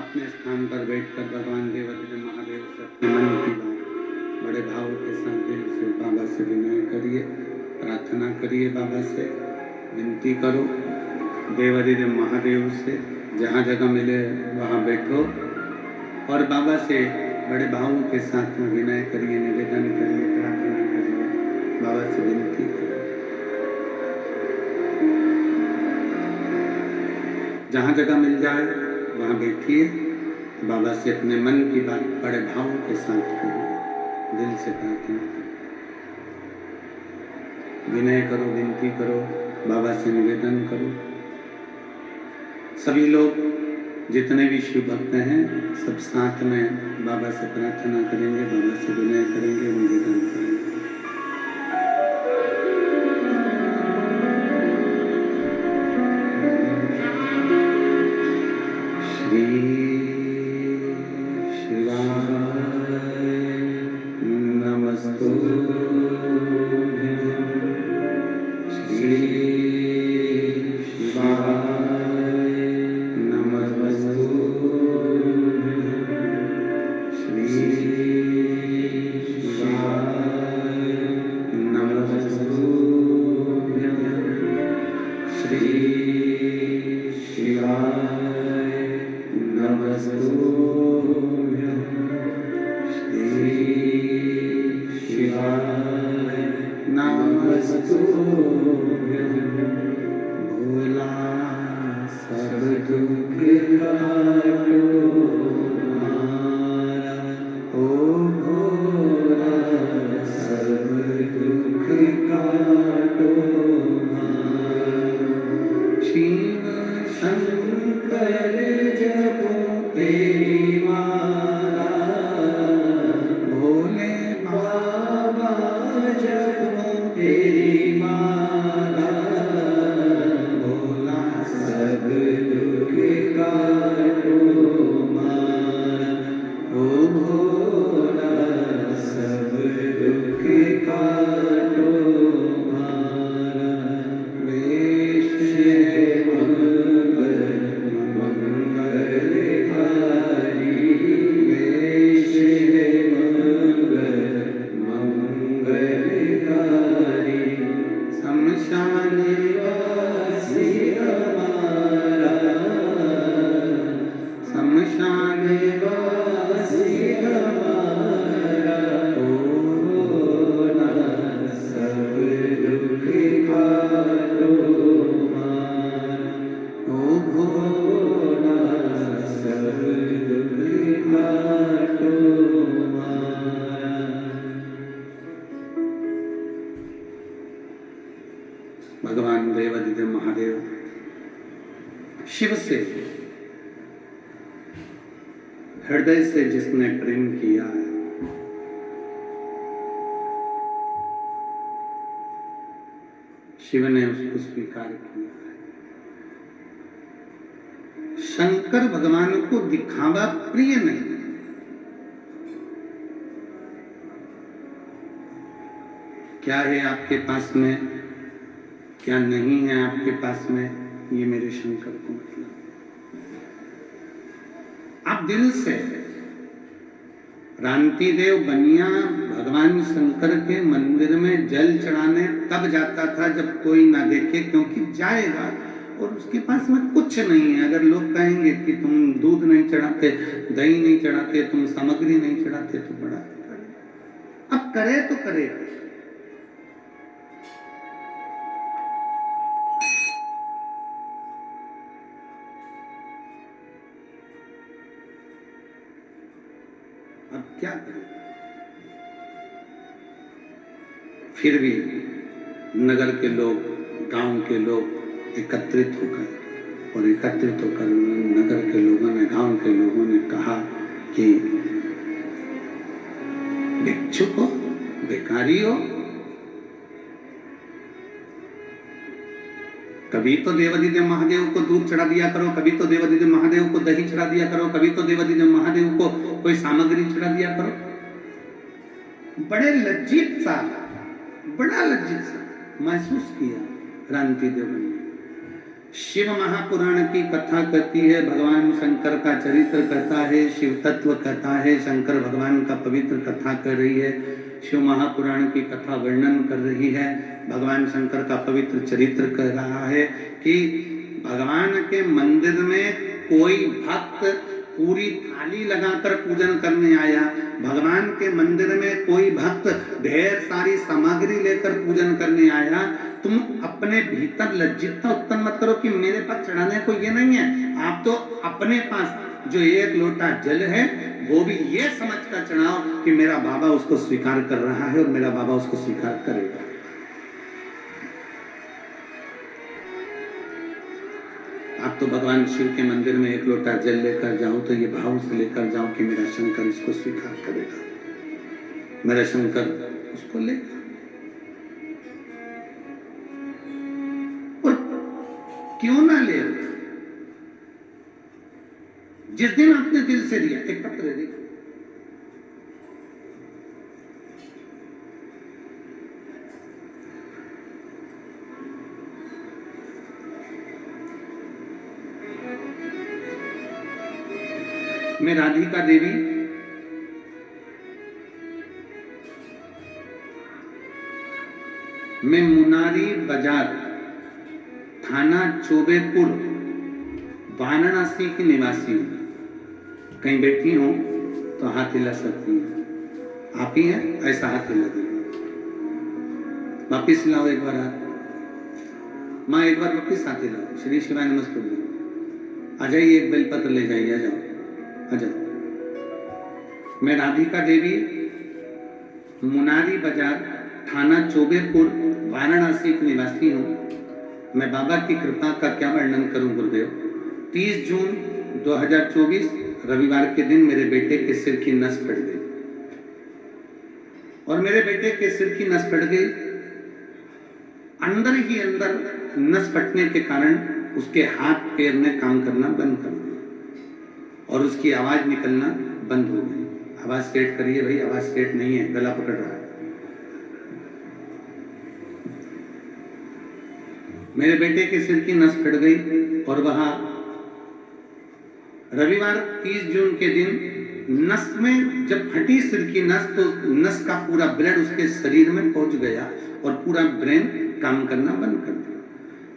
अपने स्थान पर बैठकर भगवान देवाधिदेव महादेव से अपने मन की बात बड़े भाव के साथ दिल से बाबा से विनय करिए, प्रार्थना करिए, बाबा से विनती करो, देवाधिदेव महादेव से जहाँ जगह मिले वहाँ बैठो और बाबा से बड़े भावों के साथ में विनय करिए, निवेदन करिए, प्रार्थना करिए, बाबा से विनती करिए। जहाँ जगह मिल जाए वहाँ बैठिए, बाबा से अपने मन की बात बड़े भावों के साथ करिए, दिल से प्रार्थना करो, विनय करो, विनती करो, बाबा से निवेदन करो। सभी लोग जितने भी शिव भक्त हैं सब साथ में बाबा से प्रार्थना करेंगे, बाबा से विनय करेंगे, निवेदन करेंगे। श्री शिवाय श्री शिवाय नमस्तुभ्यं श्री शिवाय नमस्तुभ्यं श्री शिवाय नमस्तुभ्यं श्री शिवाय नमस्तुभ्यं भोला सब दुख काटो हमारा ओ भोला सब दुख काटो हमारा शिव शंकर जपो तेरी माला भोले बाबा जपो तेरी माला भोला सब दुख काटो हमारा ओ भोला सब दुख काटो हमारा वेश मंगलकारी वेश मंगलकारी शमशान वासी हमारा शमशान वासी हमारा ओ भोला सब दुख काटो हमारा ओ भोला सब दुख काटो हमारा। भगवान देवादिदेव महादेव शिव से हृदय से जिसने प्रेम किया है शिव ने उसको स्वीकार किया है। शंकर भगवान को दिखावा प्रिय नहीं। क्या है आपके पास में, क्या नहीं है आपके पास में, ये मेरे शंकर को मतलब। आप दिल से रांति देव बनिया भगवान शंकर के मंदिर में जल चढ़ाने तब जाता था जब कोई ना देखे, क्योंकि जाएगा और उसके पास में कुछ नहीं है। अगर लोग कहेंगे कि तुम दूध नहीं चढ़ाते, दही नहीं चढ़ाते, तुम सामग्री नहीं चढ़ाते, तो बड़ा अब करे तो करे। अब क्या करें? फिर भी नगर के लोग, गांव के लोग एकत्रित होकर नगर के लोगों ने, गांव के लोगों ने कहा कि भिक्षुक हो, भिखारी हो, कभी तो देवादिदेव महादेव को दूध चढ़ा दिया करो, कभी तो देवादिदेव महादेव को दही चढ़ा दिया करो, कभी तो देवादिदेव महादेव को कोई सामग्री चढ़ा दिया करो। बड़ा लज्जित सा महसूस किया रांति देव ने। शिव महापुराण की कथा कहती है, भगवान शंकर का चरित्र कहता है, शिव तत्व कहता है, शंकर भगवान का पवित्र कथा कर रही है, शिव महापुराण की कथा वर्णन कर रही है, भगवान शंकर का पवित्र चरित्र कह रहा है कि भगवान के मंदिर में कोई भक्त पूरी थाली लगाकर पूजन करने आया, भगवान के मंदिर में कोई भक्त ढेर सारी सामग्री लेकर पूजन करने आया। तुम अपने भीतर लज्जितता उत्पन्न मत करो कि मेरे पास चढ़ाने को ये नहीं है। आप तो अपने पास जो एक लोटा जल है वो भी ये समझकर चढ़ाओ कि मेरा बाबा उसको स्वीकार कर रहा है और मेरा बाबा उसको स्वीकार करेगा। आप तो भगवान शिव के मंदिर में एक लोटा जल लेकर जाओ तो ये भाव से लेकर जाओ कि मेरा शंकर इसको स्वीकार करेगा, मेरा शंकर उसको लेगा। और क्यों ना ले? जिस दिन आपने दिल से दिया, एक पत्र देखो, मैं राधिका देवी मैं मुनारी बाजार थाना चोबेपुर वाराणसी की निवासी हूं। कहीं बैठी हो तो हाथ हिला सकती हैं। आप ही हैं, ऐसा हाथ हिला दो। वापिस लाओ एक बार हाथ। माँ एक बार वापिस हाथ हिलाओ। श्री शिवाय नमस्ते। आ जाइए, एक बेलपत्र ले जाइए। आ जाओ, आ जाओ। मैं राधिका देवी मुनारी बाजार थाना चोबेपुर वाराणसी की निवासी हूँ। मैं बाबा की कृपा का क्या वर्णन करूं गुरुदेव। 30 जून 2024 रविवार के दिन मेरे बेटे के सिर की नस फट गई और मेरे बेटे के सिर की नस फट गई। अंदर ही अंदर नस फटने के कारण उसके हाथ पैर ने काम करना बंद कर दिया और उसकी आवाज निकलना बंद हो गई। आवाज सेट करिए भाई, आवाज सेट नहीं है, गला पकड़ रहा है। मेरे बेटे के सिर की नस फट गई और वहां रविवार 30 जून के दिन नस में जब फटी सिर की नस तो नस का पूरा ब्लड उसके शरीर में पहुंच गया और पूरा ब्रेन काम करना बंद कर दिया।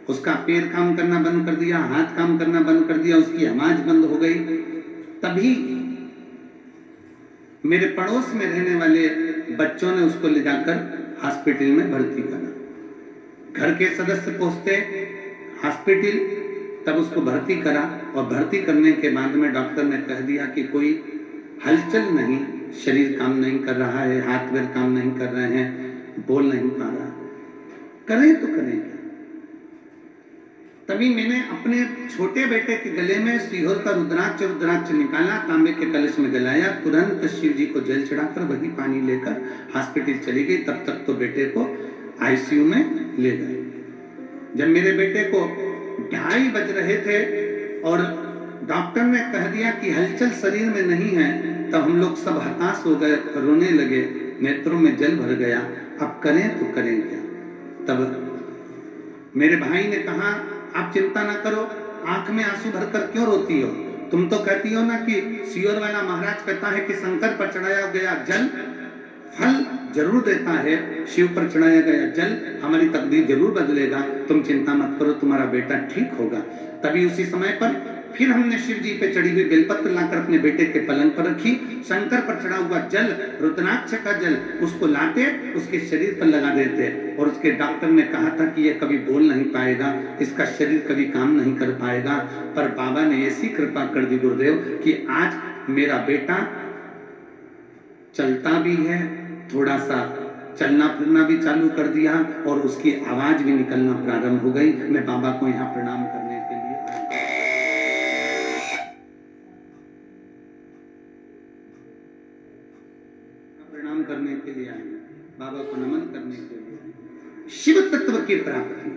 उसका पैर काम करना बंद कर दिया, हाथ काम करना बंद कर दिया, उसकी आवाज बंद हो गई। तभी मेरे पड़ोस में रहने वाले बच्चों ने उसको ले जाकर हॉस्पिटल में भर्ती करा। घर के सदस्य पहुंचते हॉस्पिटल, तब उसको भर्ती करा और भर्ती करने के बाद में डॉक्टर ने कह दिया कि कोई हलचल नहीं, शरीर काम नहीं कर रहा है, हाथ पैर काम नहीं कर रहे हैं, बोल नहीं पा रहा। करें तो करें क्या। तभी मैंने अपने छोटे बेटे के गले में सीहोर का रुद्राक्ष निकाला, तांबे के कलश में जलाया, तुरंत शिव जी को जल चढ़ाकर वही पानी लेकर हॉस्पिटल चली गई। तब तक तो बेटे को आईसीयू में ले गए। जब मेरे बेटे को 2:30 बज रहे थे और डॉक्टर ने कह दिया कि हलचल शरीर में नहीं है, तब हम लोग सब हताश हो गए, रोने लगे, नेत्रों में जल भर गया। अब करें तो करें क्या। तब मेरे भाई ने कहा आप चिंता ना करो, आंख में आंसू भरकर क्यों रोती हो। तुम तो कहती हो ना कि सियोर वाला महाराज कहता है कि शंकर पर चढ़ाया गया जल फल जरूर देता है, शिव पर चढ़ाया गया जल हमारी तकदीर जरूर बदलेगा, तुम चिंता मत करो, तुम्हारा बेटा ठीक होगा। तभी उसी समय पर फिर हमने शिव जी पे चढ़ी हुई बेलपत्र लाकर अपने बेटे के पलंग पर रखी। शंकर पर चढ़ा हुआ जल, रुद्राक्ष का जल, उसको लाते उसके शरीर पर लगा देते और उसके डॉक्टर ने कहा था कि ये कभी बोल नहीं पाएगा, इसका शरीर कभी काम नहीं कर पाएगा। पर बाबा ने ऐसी कृपा कर दी गुरुदेव कि आज मेरा बेटा चलता भी है, थोड़ा सा चलना फिरना भी चालू कर दिया और उसकी आवाज भी निकलना प्रारंभ हो गई। मैं बाबा को यहाँ प्रणाम करने के लिए आए, बाबा को नमन करने के लिए। शिव तत्व की प्राप्ति,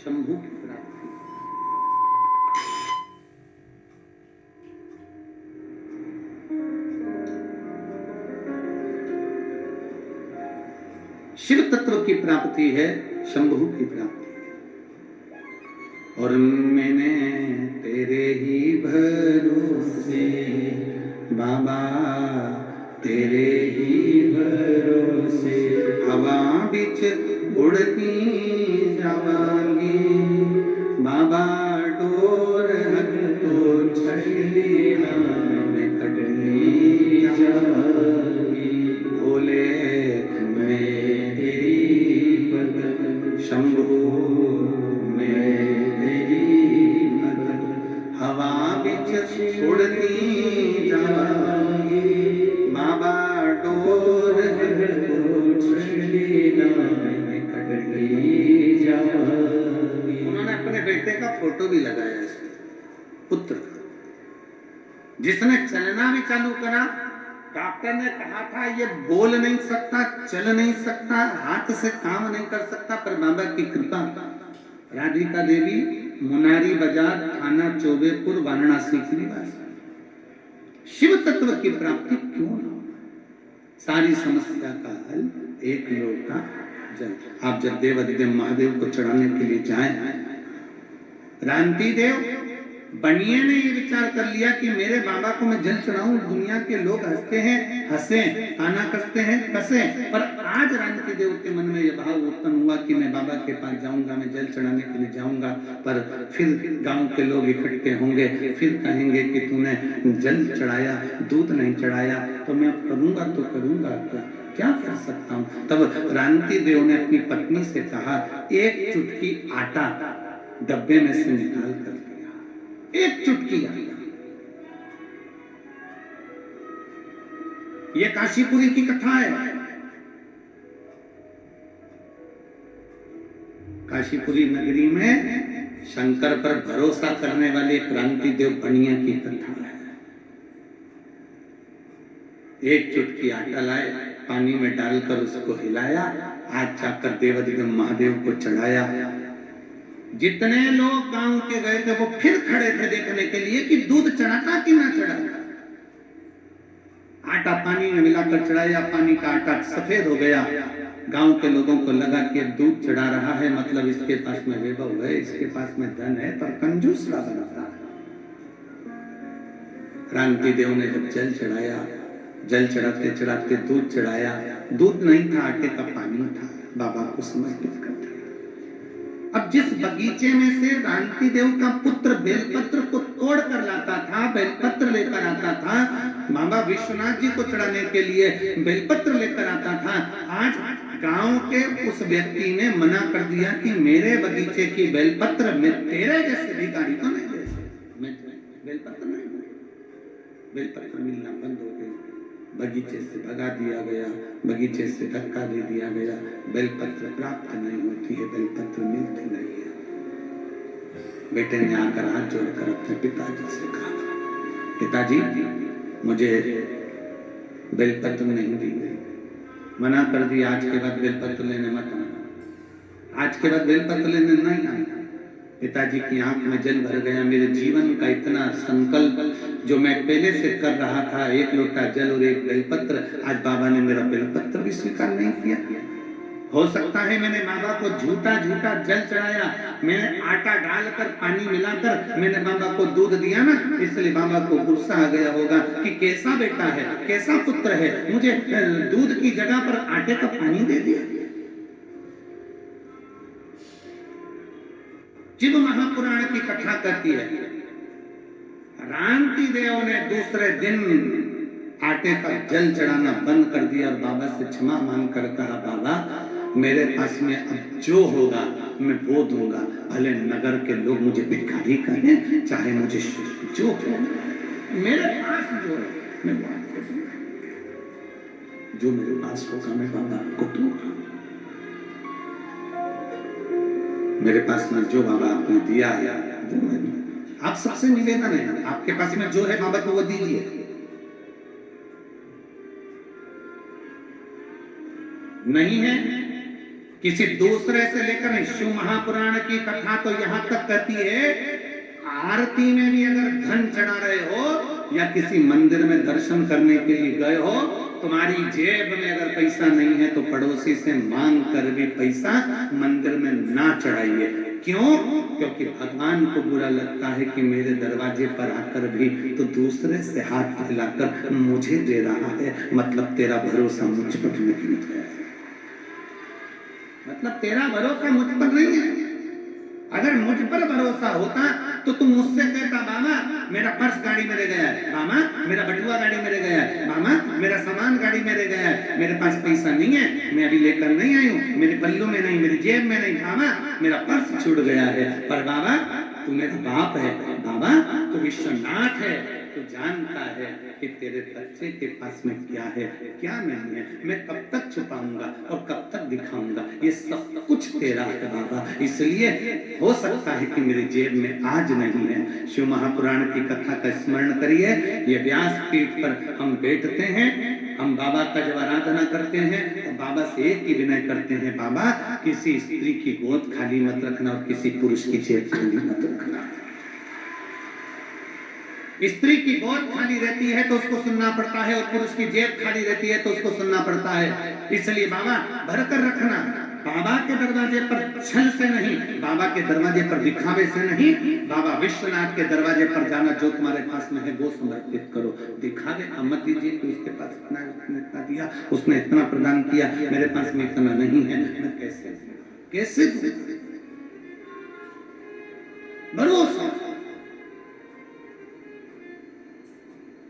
शंभु की प्राप्ति। शिव तत्व की प्राप्ति है, शंभु की प्राप्ति है। और मैंने तेरे ही भरोसे बाबा, तेरे ही भरोसे हवा बिच उड़ती जावांगी बाबा, डोर हक तो छड़ीना में कटनी जावांगी। भोले शंभु में तेरी मदद, हवा बिच उड़ती जावांगी बाबा, डोर जावांगी। उन्होंने अपने बेटे का फोटो भी लगाया इसमें, पुत्र का, जिसने चलना भी चालू करा। डॉक्टर ने कहा था ये बोल नहीं सकता, चल नहीं सकता, हाथ से काम नहीं कर सकता, पर बाबा की कृपा। राधिका देवी मुनारी बाजार थाना चोबेपुर वाराणसी की निवासी। शिव तत्व की प्राप्ति क्यों ना हो, सारी समस्या का हल एक लोटा जल। आप जब देव अधिदेव महादेव को चढ़ाने के लिए जाएं, रांति देव बनिए ने ये विचार कर लिया कि मेरे बाबा को मैं जल चढ़ाऊं, दुनिया के लोग हंसते हैं, हंसे, ताना कसते हैं, कसे, पर आज रानकी देव के मन में यह भाव उत्पन्न हुआ कि मैं बाबा के पास जाऊंगा, मैं जल चढ़ाने के लिए जाऊंगा। पर फिर गांव के लोग इकट्ठे होंगे, फिर कहेंगे कि तूने जल चढ़ाया, दूध नहीं चढ़ाया, तो मैं करूंगा तो करूंगा क्या कर सकता हूं। तब रानकी देव ने अपनी पत्नी से कहा, एक चुटकी आटा डब्बे में से निकाल कर दिया, एक चुटकी आटा। ये काशीपुरी की कथा है। काशीपुरी नगरी में शंकर पर भरोसा करने वाले क्रांति देव बनिया की कथा है। एक चुटकी आटा लाए, पानी में डालकर उसको हिलाया, आज जाकर देवाधिदेव महादेव को चढ़ाया। जितने लोग गांव के गए थे वो फिर खड़े थे देखने के लिए कि दूध चढ़ाता कि ना चढ़ाता। आटा पानी में मिलाकर चढ़ाया, पानी का आटा सफेद हो गया। गांव के लोगों को लगा कि दूध चढ़ा रहा है, मतलब इसके पास में वैभव है, इसके पास में धन है, पर कंजूस रहा बनता। क्रांति देव ने जब जल चढ़ाया, जल चढ़ाते चढ़ाते दूध चढ़ाया, दूध नहीं था, आटे का पानी था, बाबा को समर्पित कर दिया। अब जिस बगीचे में से रानकी देव का पुत्र बेलपत्र को तोड़ कर लाता था, बेलपत्र लेकर आता था, बाबा विश्वनाथ जी को चढ़ाने के लिए बेलपत्र लेकर आता था, आज गांव के उस व्यक्ति ने मना कर दिया कि मेरे बगीचे की बेलपत्र में तेरे जैसे भिखारी को नहीं दे सकता, मैं बेलपत्र नहीं दूं। बेलपत्र मिलना बंद हो गई, बगीचे से भगा दिया गया, बगीचे से धक्का दे दिया गया, बेलपत्र प्राप्त नहीं होती है, बेलपत्र मिलती नहीं है। बेटे ने आकर हाथ जोड़कर अपने पिताजी से कहा, पिताजी मुझे बेलपत्र नहीं दी गई, मना कर दिया, आज के बाद बेलपत्र लेने मत आना, आज के बाद बेलपत्र लेने नहीं आना। पिताजी की आंख में जल भर गया। मेरे जीवन का इतना संकल्प जो मैं पहले से कर रहा था, एक लोटा जल और एक बेलपत्र, आज बाबा ने मेरा बेलपत्र भी स्वीकार नहीं किया। हो सकता है मैंने बाबा को झूठा झूठा जल चढ़ाया, मैंने आटा डालकर पानी मिलाकर मैंने बाबा को दूध दिया ना, इसलिए बाबा को गुस्सा आ गया होगा कि कैसा बेटा है, कैसा पुत्र है, मुझे दूध की जगह पर आटे का पानी दे दिया। शिव महापुराण की कथा कहती है, रानकी देव ने दूसरे दिन आटे का जल चढ़ाना बंद कर दिया और बाबा से क्षमा मांगकर कहा, बाबा मेरे पास में अब जो होगा मैं वो दूंगा, भले नगर के लोग मुझे भिखारी कहें, चाहे मुझे जो हो, मेरे पास जो है मैं वो आपको दूंगा, जो मेरे पास होगा मैं बाबा आपको दूंगा। मेरे पास में जो बाबा आपने दिया है वो मैं, आप सबसे निवेदन है, आपके पास में जो है बाबा को वो दीजिए। नहीं है किसी दूसरे से लेकर नहीं। शिव महापुराण की कथा तो यहाँ तक कहती है, आरती में भी अगर धन चढ़ा रहे हो या किसी मंदिर में दर्शन करने के लिए गए हो, तुम्हारी जेब में अगर पैसा नहीं है तो पड़ोसी से मांग कर भी पैसा मंदिर में ना चढ़ाइए। क्यों? क्योंकि भगवान को बुरा लगता है कि मेरे दरवाजे पर आकर भी तो दूसरे से हाथ फैलाकर मुझे दे रहा है, मतलब तेरा भरोसा मुझ पर नहीं है, मतलब तेरा भरोसा मुझ पर नहीं है। अगर मुझ पर भरोसा होता तो तुम मुझसे कहता, मामा मेरा पर्स गाड़ी में रह गया है, मामा मेरा बटुआ गाड़ी में रह गया है, मामा मेरा सामान गाड़ी में रह गया है, मेरे पास पैसा नहीं है, मैं अभी लेकर नहीं आई हूँ, मेरे पल्लू में नहीं, मेरी जेब में नहीं, मामा मेरा पर्स छूट गया है। पर बाबा तू मेरा बाप है, बाबा तू विश्वनाथ है, तू जानता है कि तेरे बच्चे के पास में क्या है क्या नहीं है, मैं कब तक छुपाऊंगा और कब तक दिखाऊंगा, ये सब कुछ तेरा है बाबा, इसलिए हो सकता है कि मेरी जेब में आज नहीं है। शिव महापुराण की कथा का स्मरण करिए। ये व्यास पीठ पर हम बैठते हैं, हम बाबा का जब आराधना करते हैं तो बाबा से एक ही विनय करते हैं, बाबा किसी स्त्री की गोद खाली मत रखना और किसी पुरुष की जेब खाली मत रखना। स्त्री की गोद खाली रहती है तो उसको सुनना पड़ता है और पुरुष की जेब खाली रहती है तो उसको सुनना पड़ता है, इसलिए बाबा भरकर रखना, बाबा के दरवाजे पर छल से नहीं, बाबा के दरवाजे पर दिखावे से नहीं, बाबा विश्वनाथ के दरवाजे पर जाना, जो तुम्हारे पास में है वो समर्पित करो। दिखावे मत दीजिए कि उसके पास इतना है, उसने इतना दिया, उसने इतना प्रदान किया, मेरे पास में इतना नहीं है, मैं कैसे भरोसा।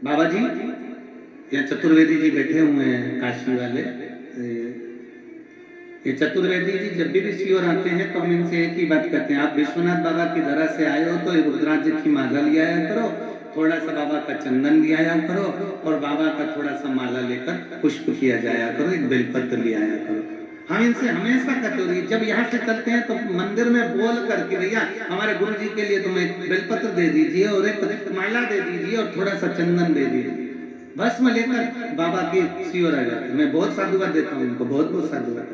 बाबा जी या चतुर्वेदी जी बैठे हुए हैं काशी वाले। ये चतुर्वेदी जी जब भी सीओर आते हैं तो हम इनसे एक ही बात कहते हैं, आप विश्वनाथ बाबा की धरा से आए हो तो रुद्राक्ष की माला ले आया करो, थोड़ा सा बाबा का चंदन ले आया करो, और बाबा का थोड़ा सा माला लेकर पुष्प किया जाया करो, एक बेलपत्र ले आया करो। हम इनसे हमेशा कहते हो, जब यहाँ से चलते हैं तो मंदिर में बोल करके, भैया हमारे गुरु जी के लिए तुम्हें एक बेलपत्र दे दीजिए और एक माला दे दीजिए और थोड़ा सा चंदन दे दीजिए, बस में लेकर बाबा की सीओर आ जाते। मैं बहुत साधुवाद देता हूँ उनको, बहुत साधुवाद।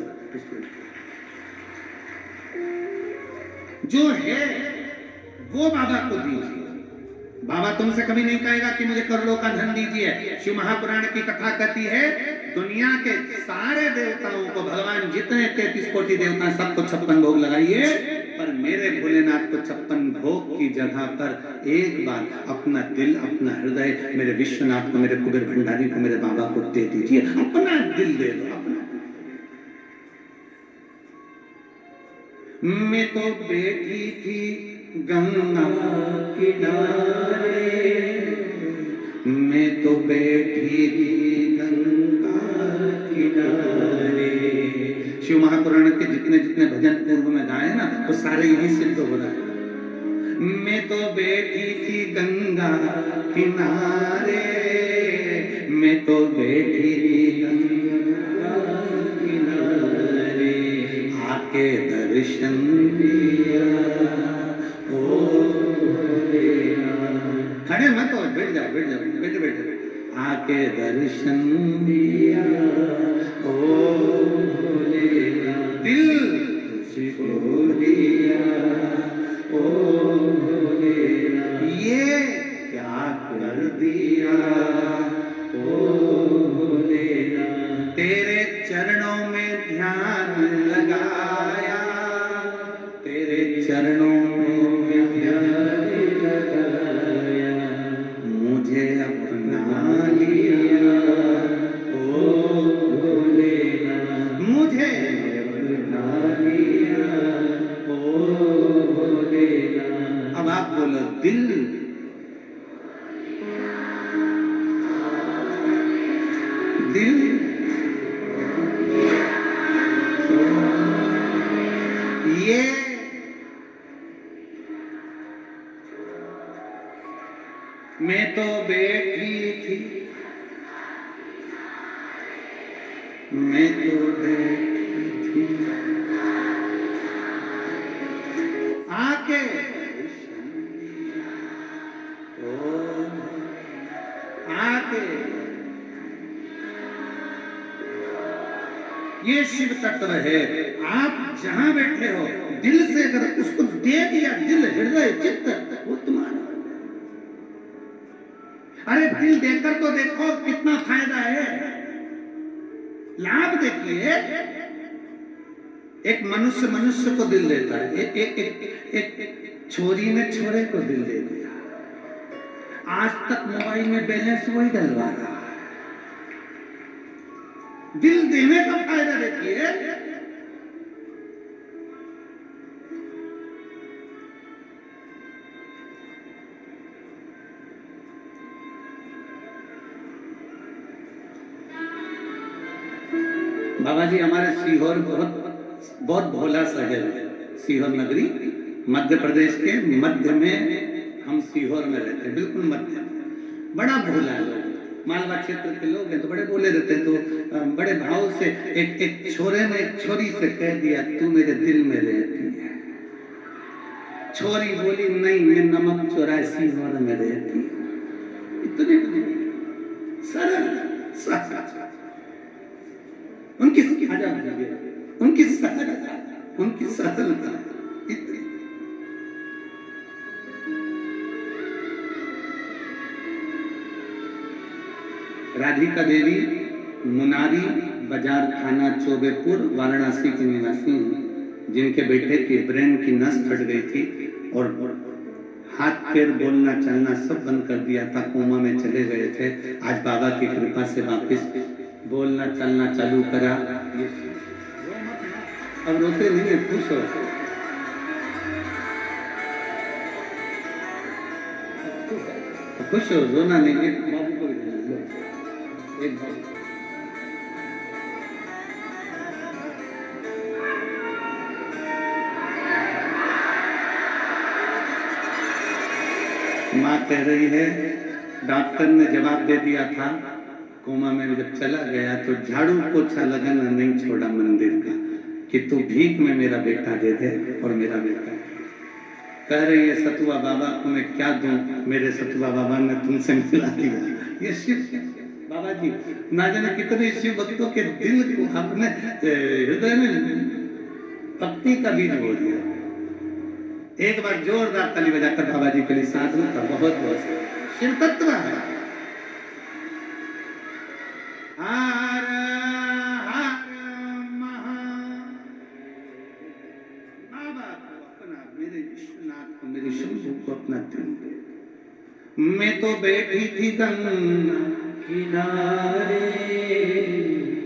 जो है वो बाबा को दीजिए। बाबा तुमसे कभी नहीं कहेगा कि मुझे करोड़ों का धन दीजिए। शिव महापुराण की कथा कहती है, दुनिया के सारे देवताओं को, भगवान जितने 33 कोटि देवता, सबको 56 भोग लगाइए, पर मेरे भोलेनाथ को 56 भोग की जगह पर एक बार अपना दिल, अपना हृदय मेरे विश्वनाथ को, मेरे कुबेर भंडारी को, मेरे बाबा को दे दीजिए। अपना दिल दे दो, अपना। मैं तो बैठी थी गंगा किनारे, मैं तो बैठी थी गंगा किनारे। शिव महापुराण के जितने जितने भजन पूर्व में गाए ना, वो सारे यही सिद्ध हो रहा है। मैं तो बैठी थी गंगा किनारे, मैं तो बैठी थी गंगा किनारे, आके दर्शन दिया ओ भोलेनाथ। खड़े मत हो, बैठ जाओ, बैठ जाओ, बैठे बैठे, आके दर्शन दिया ओ भोलेनाथ, दिल तुझको दिया ओ भोलेनाथ, ये क्या कर दिया ओ भोलेनाथ, तेरे चरणों में ध्यान लगाया, तेरे चरणों में ध्यान लगाया, मुझे अपना लिया ओ भोलेनाथ, मुझे अपना लिया ओ भोलेनाथ। अब आप बोलो, दिल दिल ये मैं तो बैठी थी, मैं तो बैठी थी, आके ओ आके, ये शिव तत्व है। आप जहां बैठे हो, दिल से अगर उसको दे दिया, दिल, हृदय, चित्त, वो तुम्हारा। अरे दिल देकर तो देखो कितना फायदा है, लाभ देखिए। एक मनुष्य मनुष्य को दिल देता है, एक छोरी ने छोरे को दिल दे दिया। आज तक मोबाइल में बैलेंस वही डलवा रहा है। दिल देने का फायदा देखिए। बाबा जी, हमारे सीहोर बहुत भोला शहर है, सीहोर नगरी, मध्य प्रदेश के मध्य में हम सीहोर में रहते हैं, बिल्कुल मध्य में। बड़ा भोला लोग, मालवा क्षेत्र के लोग हैं तो बड़े बोले रहते हैं। तो बड़े भाव से एक छोरे ने एक छोरी से कह दिया, तू मेरे दिल में रहती है। छोरी बोली, नहीं, मैं नमक 84 में रहती हूँ। इतने सरल, उनकी उनकी सरलता, उनकी सरलता इतनी। राधिका देवी, मुनारी, बाजार थाना चौबेपुर वाराणसी के निवासी हूँ, जिनके बेटे की ब्रेन की नस फट गई थी और हाथ पैर बोलना चलना सब बंद कर दिया था, कोमा में चले गए थे। आज बाबा की कृपा से वापस बोलना चलना चालू करा। अब रोते नहीं है, खुश हो। खुश हो, रोना नहीं है। बाबू को भी एक बाबू माँ कह रही है, डॉक्टर ने जवाब दे दिया था कोमा में जब चला गया तो झाड़ू पोछा लगाना नहीं छोड़ा मंदिर का कि तू भीख में मेरा बेटा दे दे। और मेरा बेटा कह रही है, सतुआ बाबा को मैं क्या दूं, मेरे सतुआ बाबा ने तुमसे मिला दिया। ये शिव बाबा जी ना जाने कितने शिव भक्तों के दिल को अपने हृदय में भक्ति का बीज बो दिया। एक बार जोरदार ताली बजाकर बाबा जी के लिए साधु का बहुत बहुत शिव तत्व है। हर हर महा बाबा को अपना, मेरे विश्वनाथ को, मेरे शंभू को अपना दिल दे। मैं तो बैठी थी गंगा किनारे,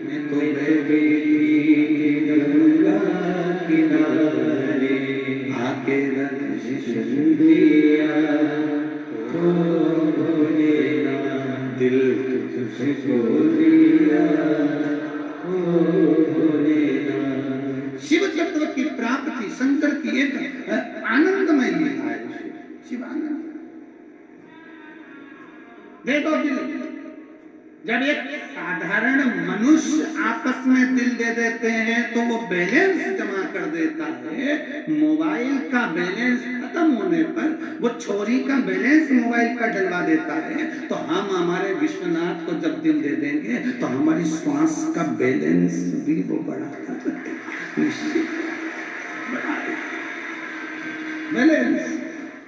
मैं तो बैठी थी गंगा किनारे, आके दर्शन दिया तो भोलेनाथ, दिल तुझको दिया तो भोलेनाथ। शिव तत्व की प्राप्ति शंकर की एक आनंदमय लीला है। शिव आनंद देखो, दिल जब एक साधारण मनुष्य आपस में दिल दे देते हैं तो वो बैलेंस जमा कर देता है। मोबाइल का बैलेंस खत्म होने पर वो छोरी का बैलेंस मोबाइल का डलवा देता है। तो हम हमारे विश्वनाथ को जब दिल दे देंगे तो हमारी श्वास का बैलेंस भी वो बढ़ाता है। बैलेंस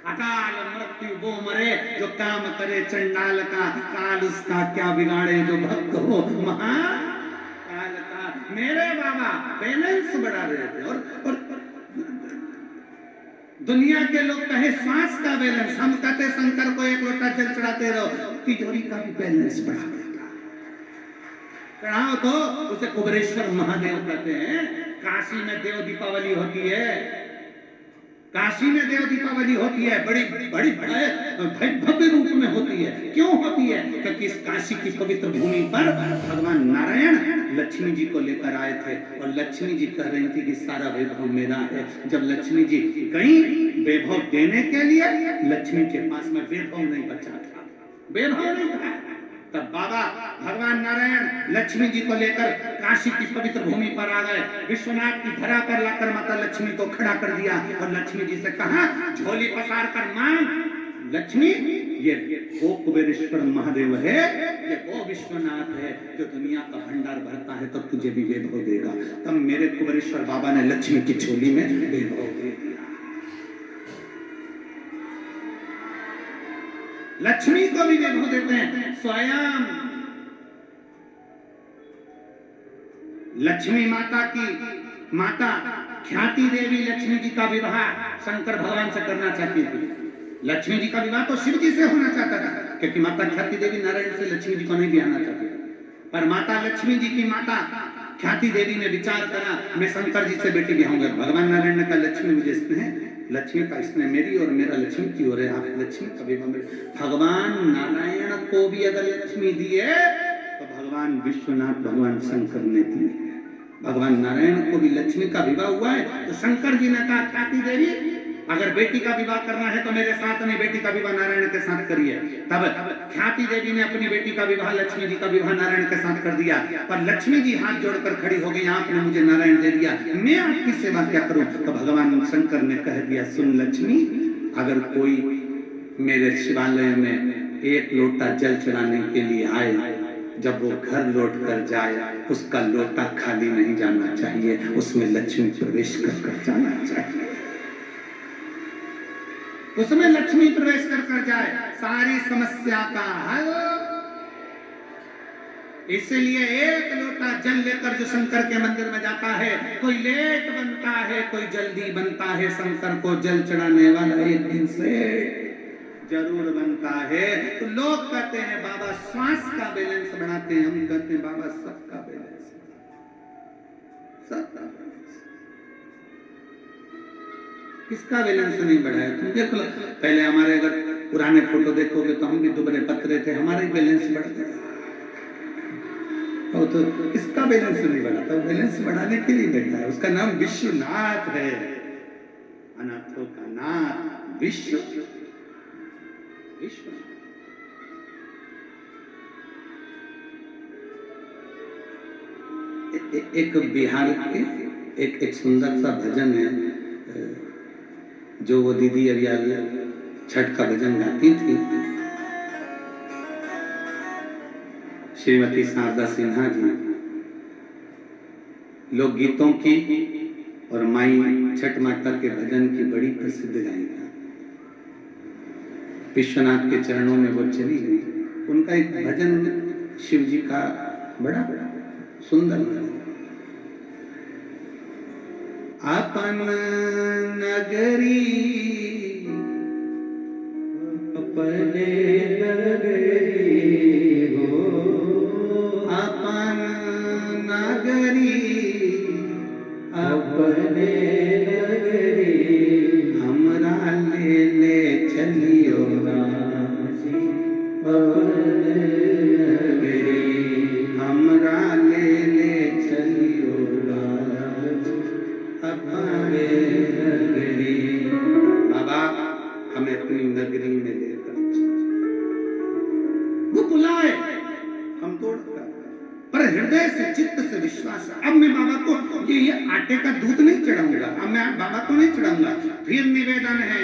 अकाल मृत्यु वो मरे जो काम करे चंडाल का, काल उसका क्या बिगाड़े जो भक्त हो महाकाल का। मेरे बाबा बैलेंस बढ़ा रहे थे। और दुनिया के लोग कहे श्वास का बैलेंस, हम कहते शंकर को एक लोटा जल चढ़ाते रहो, तिजोरी का भी बैलेंस बढ़ा देता। चढ़ाओ तो उसे कुबेरेश्वर महादेव कहते हैं। काशी में देव दीपावली होती है, काशी में देव दीपावली होती है, बड़ी बड़ी भव्य रूप में होती है। क्यों होती है? क्योंकि इस काशी की पवित्र भूमि पर भगवान नारायण लक्ष्मी जी को लेकर आए थे और लक्ष्मी जी कह रही थी कि सारा वैभव मेरा है। जब लक्ष्मी जी गई वैभव देने के लिए, लक्ष्मी के पास में वैभव नहीं बचा था, वैभव नहीं था। तब बाबा भगवान नारायण लक्ष्मी जी को लेकर काशी की पवित्र भूमि पर आ गए। विश्वनाथ की धरा पर लाकर माता लक्ष्मी को खड़ा कर दिया और लक्ष्मी जी से कहा, झोली पसार कर मांग। लक्ष्मी, ये वो कुबेरेश्वर महादेव है, ये वो विश्वनाथ है जो दुनिया का भंडार भरता है, तब तुझे भी वैभव देगा। तब मेरे कुबेरेश्वर बाबा ने लक्ष्मी की झोली में वैभव दे दिया। लक्ष्मी को भी वैभव देते हैं स्वयं। लक्ष्मी माता की माता ख्याति देवी लक्ष्मी जी का विवाह शंकर भगवान से करना चाहती थी। लक्ष्मी जी का विवाह तो शिव जी से होना चाहता था, क्योंकि माता ख्याति देवी नारायण से लक्ष्मी जी को नहीं ब्याहना चाहती। पर माता लक्ष्मी जी की माता ख्याति देवी ने विचार करा, मैं शंकर जी से बेटी ब्याहूंगा। भगवान नारायण ने कहा, लक्ष्मी मुझे स्नेह, लक्ष्मी का स्नेह मेरी और मेरा लक्ष्मी की ओर है, आप लक्ष्मी का विवाह। भगवान नारायण को भी अगर लक्ष्मी दी है तो भगवान विश्वनाथ भगवान शंकर ने दी है। भगवान नारायण को भी लक्ष्मी का विवाह हुआ है। तो शंकर जी ने कहा, ख्याति देवी अगर बेटी का विवाह करना है तो मेरे साथ नहीं, बेटी का विवाह नारायण के साथ करिए। तब ख्याति देवी ने अपनी बेटी का विवाह लक्ष्मी जी का विवाह नारायण के साथ कर दिया। पर लक्ष्मी जी हाथ जोड़कर खड़ी हो गई, आपने मुझे नारायण दे दिया, मैं आपकी सेवा क्या करूं? तो भगवान शंकर ने कह दिया, सुन लक्ष्मी, अगर कोई मेरे शिवालय में एक लोटा जल चढ़ाने के लिए आए, जब वो घर लौट कर जाए उसका लोटा खाली नहीं जाना चाहिए, उसमें लक्ष्मी प्रवेश कर जाना चाहिए। उसमें लक्ष्मी प्रवेश कर जाए, सारी समस्या का हल। इसलिए एक लोटा जल लेकर जो शंकर के मंदिर में जाता है, कोई लेट बनता है, कोई जल्दी बनता है, शंकर को जल चढ़ाने वाला एक दिन से जरूर बनता है। तो लोग कहते हैं बाबा श्वास का बैलेंस बढ़ाते हैं, हम कहते हैं बाबा सबका बैलेंस, सबका बैलेंस। किसका बैलेंस नहीं बढ़ाया? तुम देख लो, पहले हमारे अगर पुराने फोटो देखोगे तो हम भी दुबले पतले थे, हमारे बैलेंस बढ़ गया। और तो किसका बैलेंस नहीं बढ़ा? तो बैलेंस बढ़ाने के लिए बैठा है, उसका नाम विश्वनाथ है, अनाथों का नाथ विश्व। एक बिहार के एक सुंदर सा भजन है, जो वो दीदी अभी छठ का भजन गाती थी, श्रीमती शारदा सिन्हा जी। लोकगीतों की और माई छठ माता के भजन की बड़ी प्रसिद्ध गायिका, विश्वनाथ के चरणों में वो चली गई। उनका एक भजन शिव जी का बड़ा सुंदर भजन, अपन नगरी अपने नगरी हो, अपन नगरी अपने नगरी, हमरा ले ले चलियो अपने नगरी, हमरा ले ले चलियो अपने नगरी। बाबा हमें अपनी नगरी में लेकर वो बुलाए, हम दौड़कर, पर हृदय से चित्त से विश्वास। अब मैं बाबा को ये आटे का दूध नहीं चढ़ाऊंगा, अब मैं बाबा को नहीं चढ़ाऊंगा। फिर निवेदन है,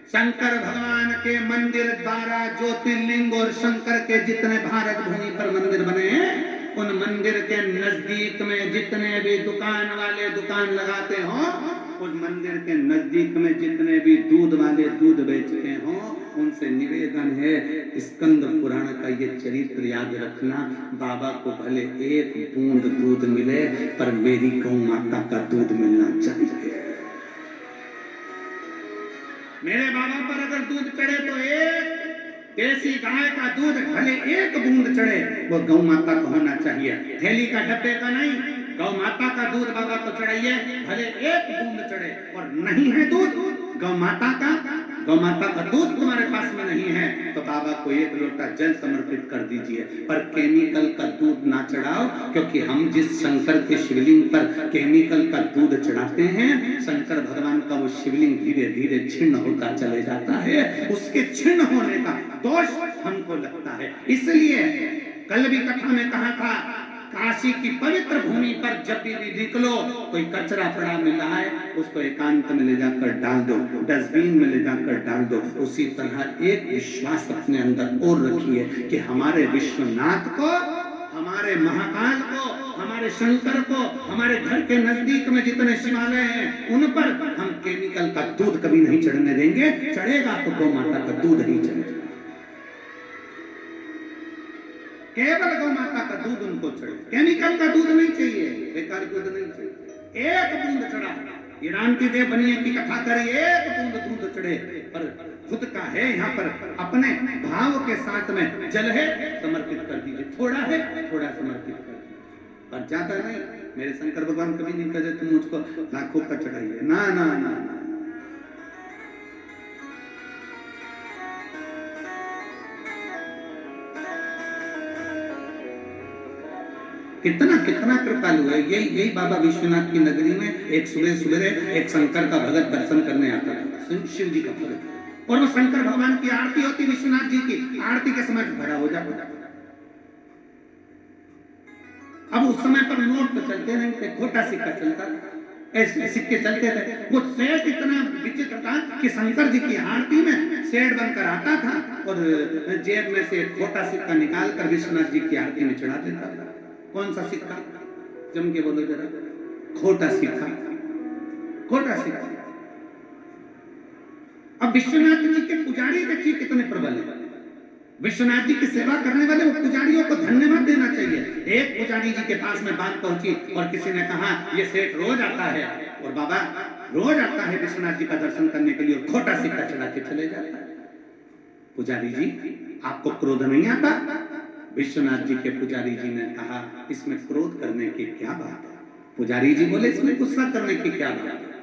शंकर भगवान के मंदिर 12 ज्योतिर्लिंग और शंकर के जितने भारत भूमि पर मंदिर बने हैं, उन मंदिर के नजदीक में जितने भी दुकान वाले दुकान लगाते हो, उन मंदिर के नजदीक में जितने भी दूध वाले दूध बेचते हो, उनसे निवेदन है, स्कंद पुराण का ये चरित्र याद रखना। बाबा को भले एक बूंद दूध मिले, पर मेरी गौ माता का दूध मिलना चाहिए। मेरे बाबा पर अगर दूध चढ़े तो एक देसी गाय का दूध भले एक बूंद चढ़े, वो गौ माता को होना चाहिए, थैली का डब्बे का नहीं। गौ माता का दूध बाबा को चढ़ाइए, भले एक बूंद चढ़े। और नहीं है दूध गौ माता का दूध तुम्हारे पास में नहीं है, तो बाबा को एक लोटा जल समर्पित कर दीजिए, पर केमिकल का दूध ना चढ़ाओ, क्योंकि हम जिस शंकर के शिवलिंग पर केमिकल का दूध चढ़ाते हैं, शंकर भगवान का वो शिवलिंग धीरे धीरे छिन्न होता चले जाता है, उसके छिन्न होने का दोष हमको लगता है। इसलिए कल भी कथा में कहा था, काशी की पवित्र भूमि पर जब भी निकलो, कोई कचरा पड़ा मिल रहा है, उसको एकांत में ले जाकर डाल दो, डस्टबिन में ले जाकर डाल दो। उसी तरह एक विश्वास अपने अंदर और रखिए कि हमारे विश्वनाथ को, हमारे महाकाल को, हमारे शंकर को, हमारे घर के नजदीक में जितने शिवालय हैं, उन पर हम केमिकल का दूध कभी नहीं चढ़ने देंगे। चढ़ेगा तो गौ माता का दूध ही चढ़ेगा, केवल गौ माता का दूध उनको चढ़े, केमिकल का दूध नहीं चाहिए, बेकार दूध नहीं चाहिए। एक बूंद चढ़ा, ईरानती देव बनिए की कथा करी, एक बूंद दूध चढ़े, पर खुद का है यहाँ पर, अपने भाव के साथ में जल है समर्पित कर दीजिए, थोड़ा है थोड़ा समर्पित कर दीजिए, पर ज्यादा नहीं। मेरे शंकर भगवान कभी नहीं कहते तुम मुझको लाखों का चढ़ाइए, ना ना ना। कितना कितना कृपालु है। यही बाबा विश्वनाथ की नगरी में एक सुबह सुबह एक शंकर का भगत दर्शन करने आता था, शिव जी का भगत, और वो शंकर भगवान की आरती होती, विश्वनाथ जी की आरती के समय खड़ा हो जाता। अब उस समय पर नोट तो चलते नहीं थे, खोटा सिक्का चलता था, ऐसे सिक्के चलते थे। वो सेठ इतना विचित्र था कि शंकर जी की आरती में सेठ बनकर आता था और जेब में से खोटा सिक्का निकाल कर विश्वनाथ जी की आरती में चढ़ा देता था। कौन सा सिक्का? जम के बोलो जरा। खोटा सिक्का, खोटा सिक्का। अब विश्वनाथ जी के पुजारी देखिए कितने प्रबल हैं। विश्वनाथ जी की सेवा करने वाले पुजारियों को धन्यवाद देना चाहिए। एक पुजारी जी के पास में बात पहुंची और किसी ने कहा ये सेठ रोज आता है और बाबा रोज आता है विश्वनाथ जी का दर्शन करने के लिए और खोटा सिक्का चढ़ा के चले जाता है। पुजारी जी आपको क्रोध नहीं आता? विश्वनाथ जी के पुजारी जी ने कहा इसमें क्रोध करने की क्या बात है? पुजारी जी बोले इसमें गुस्सा करने की क्या बात है?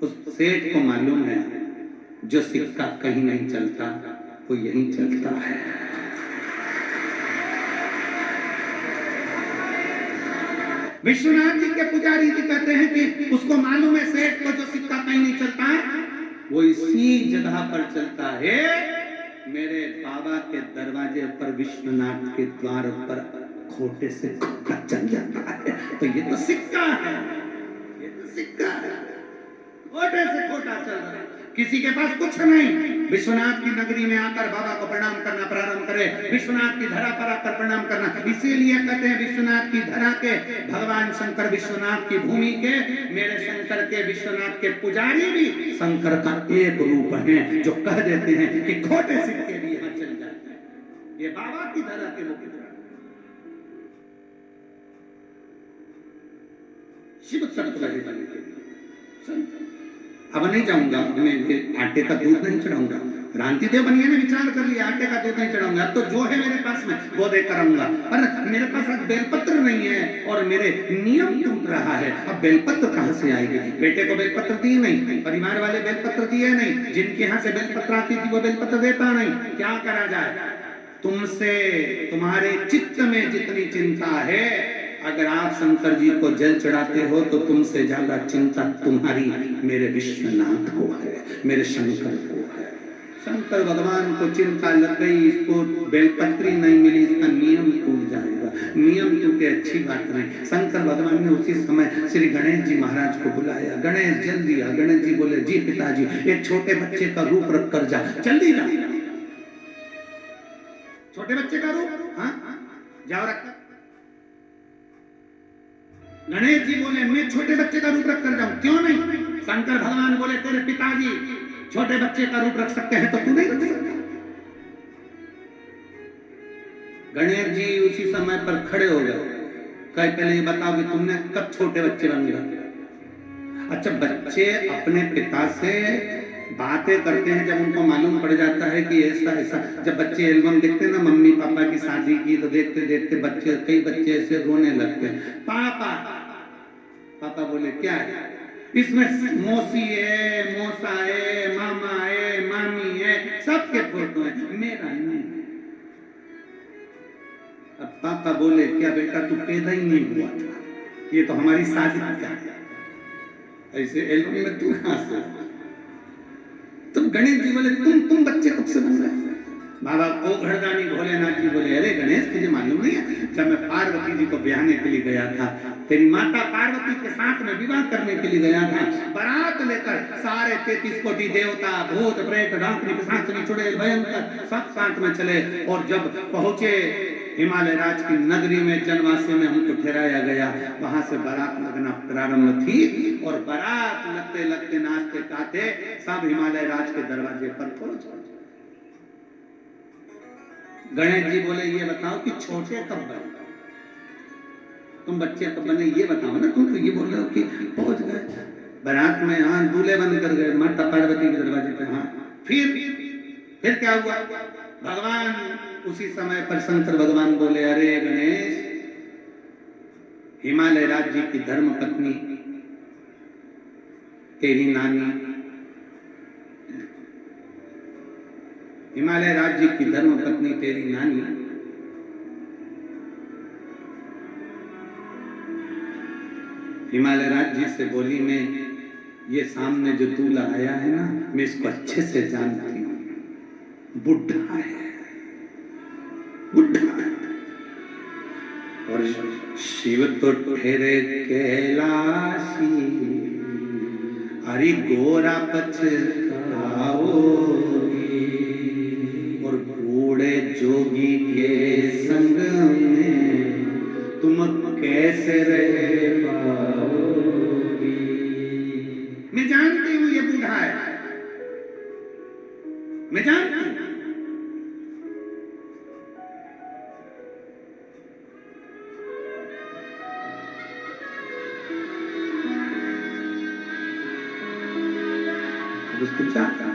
उस सेठ को मालूम है जो सिक्का कहीं नहीं चलता वो यहीं चलता है। विश्वनाथ जी के पुजारी जी कहते हैं कि उसको मालूम है सेठ को जो सिक्का कहीं नहीं चलता है वो इसी जगह पर चलता है। मेरे बाबा के दरवाजे पर विश्वनाथ के द्वार पर खोटे से खोटा चल जाता है तो ये तो सिक्का है, ये तो सिक्का है, खोटे से खोटा चल रहा है। किसी के पास कुछ नहीं, विश्वनाथ की नगरी में आकर बाबा को प्रणाम करना प्रारंभ करे, विश्वनाथ की धरा पर आकर प्रणाम करना। इसीलिए कहते हैं विश्वनाथ की धरा के भगवान शंकर, विश्वनाथ की भूमि के मेरे शंकर के विश्वनाथ के पुजारी भी शंकर का एक रूप है जो कह देते हैं कि खोटे सिक्के भी यहाँ चल जाते हैं। ये बाबा की धरा के मुख्य शिव तत्व रहे। अब नहीं जाऊंगा, मैं आटे का दूध नहीं चढ़ाऊंगा। क्रांतिदेव बनिए ने विचार कर लिया आटे का दूध नहीं चढ़ाऊंगा, अब तो जो है मेरे पास में वो देकर आऊंगा। पर मेरे पास अब बेलपत्र नहीं है और मेरे नियम टूट रहा है, अब बेलपत्र कहां से आएगी? बेटे को बेलपत्र दिए नहीं, परिवार वाले बेलपत्र दिए नहीं, जिनके यहाँ से बेलपत्र आती थी वो बेलपत्र देता नहीं। क्या करा जाए? तुमसे तुम्हारे चित्त में जितनी चिंता है, अगर आप शंकर जी को जल चढ़ाते हो तो तुमसे ज्यादा चिंता तुम्हारी मेरे विश्वनाथ को है, मेरे शंकर को है। शंकर भगवान को चिंता लग गई, इसको बेलपत्री नहीं मिली, इसका नियम टूट जाएगा। नियम टूटे अच्छी बात नहीं। शंकर भगवान ने उसी समय श्री गणेश जी महाराज को बुलाया। गणेश जल दिया। गणेश जी बोले जी पिताजी एक छोटे बच्चे का रूप रख कर जा। जल्दी जा, छोटे बच्चे का रूप, हाँ जाओ रख। गणेश जी बोले मैं छोटे बच्चे का रूप रख कर जाऊं, क्यों नहीं? शंकर भगवान बोले तेरे पिताजी छोटे बच्चे का रूप रख सकते हैं तो तू नहीं रख सकता। गणेश जी उसी समय पर खड़े हो गए। कहे पहले ये बताओ कि तुमने कब छोटे बच्चे बन गए? अच्छा, बच्चे अपने पिता से बातें करते हैं जब उनको मालूम पड़ जाता है कि ऐसा ऐसा। जब बच्चे एल्बम देखते हैं ना मम्मी पापा की शादी की, तो देखते देखते बच्चे, कई बच्चे ऐसे रोने लगते हैं। पापा पापा बोले क्या है? इसमें मौसी है, मौसा है, मामा है, मामी है, सबके फोटो है, मेरा नहीं। अब पापा बोले क्या बेटा तू पैदा ही नहीं हुआ था, ये तो हमारी शादी का है, ऐसे एल्बम में तू कहां से? तुम गणेश जी बोले तुम बच्चे कब से बन रहे? बाबा को घरदानी भोलेनाथ जी बोले अरे गणेश तुझे मालूम नहीं है, जब मैं पार्वती जी को ब्याहने के लिए गया था, तेरी माता पार्वती के साथ में विवाह करने के लिए गया था, बारात लेकर सारे 33 कोटि देवता भूत प्रेत डांकनी पिशाच चुड़ैल भयंकर सब साथ में चले। और जब पहुंचे हिमालय राज की नगरी में, जनवासी में हमको ठहराया गया, वहां से बारात लगना प्रारंभ थी और बारात लगते लगते नाचते गाते सब हिमालय राज के दरवाजे पर पहुंच गए। गणेश जी बोले ये बताओ कि छोटे कब बने? तुम बच्चे कब बने ये बताओ ना। तुम तो ये बोल रहे हो कि पहुंच गए बारात में, हाँ दूल्हे बन कर गए माता पार्वती के दरवाजे पे। हाँ फिर क्या हुआ? भगवान उसी समय पर शंकर भगवान बोले अरे गणेश, हिमालय राज जी की धर्म पत्नी तेरी नानी, हिमालय राज्य की धर्म पत्नी तेरी नानी हिमालय राज्य से बोली में ये सामने जो दूल्हा आया है ना, मैं इसको अच्छे से जानती हूँ, बुढ़ा है, बुढ़ा है। और शिव तो ठहरे कैलाशी, हरि गोरा पछताओ, और बूढ़े जोगी के संग में तुम कैसे रह पाओगी। मैं जानती हूं ये बूढ़ा है, मैं जानती हूं, उसको जागा।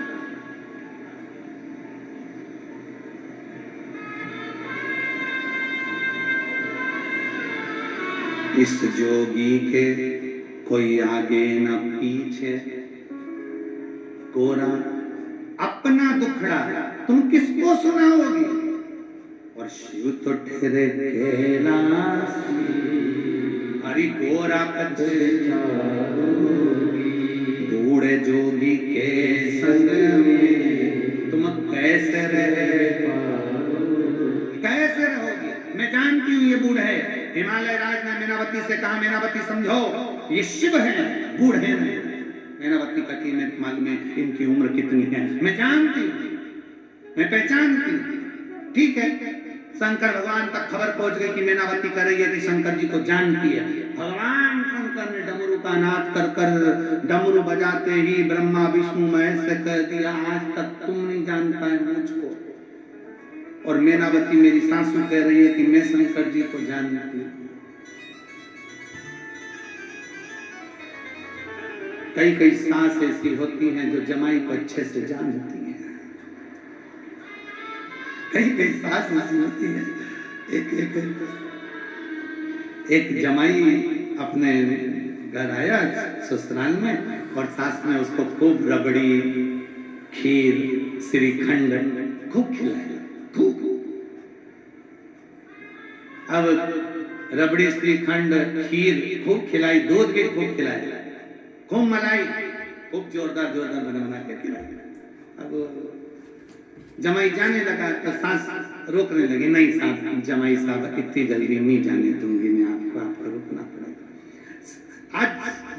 इस जोगी के कोई आगे न पीछे, कोरा अपना दुखड़ा तुम किसको सुनाओगे? और शिव तो ठहरे कैलासी, हरि गोरा बूढ़े जोगी के संग में तुम कैसे रहोगी? मैं जानती हूँ ये बूढ़ है। हिमालय राज ने मीनावती से कहा, मीनावती समझो ये शिव है, बूढ़े नहीं। मीनावती का कीमत मालूम है इनकी उम्र कितनी है, मैं जानती हूँ, मैं पहचानती हूँ। ठीक है, शंकर भगवान तक खबर पहुंच गई कि मीनावती कर रही है कि शंकर जी को जानती है। भगवान शंकर ने डमरू का नाद कर कर डमरू बजाते ही ब्रह्मा विष्णु महेश से कह दिया, आज तक तुम नहीं जान पाए मुझको। और मीनावती मेरी सासू कह रही है कि मैं शंकर जी को जानती हूँ। कई कई सास ऐसी होती हैं जो जमाई को अच्छे से जानती हैं। कई कई सास ऐसी होती है। एक जमाई अपने घर आया ससुराल में और सास ने उसको खूब रबड़ी, खीर, श्रीखंड खूब खिलाया, खूब। अब रबड़ी, श्रीखंड, खीर खूब खिलाई, दूध भी खूब खिलाया, खूब मलाई, खूब जोरदार बना के खिलाई। अब जमाई जाने लगा तो सास रोकने लगी, नहीं साहब, जमाई साहब इतनी जल्दी नहीं जाने दूंगी मैं आपको, आपको रुकना पड़ेगा। आज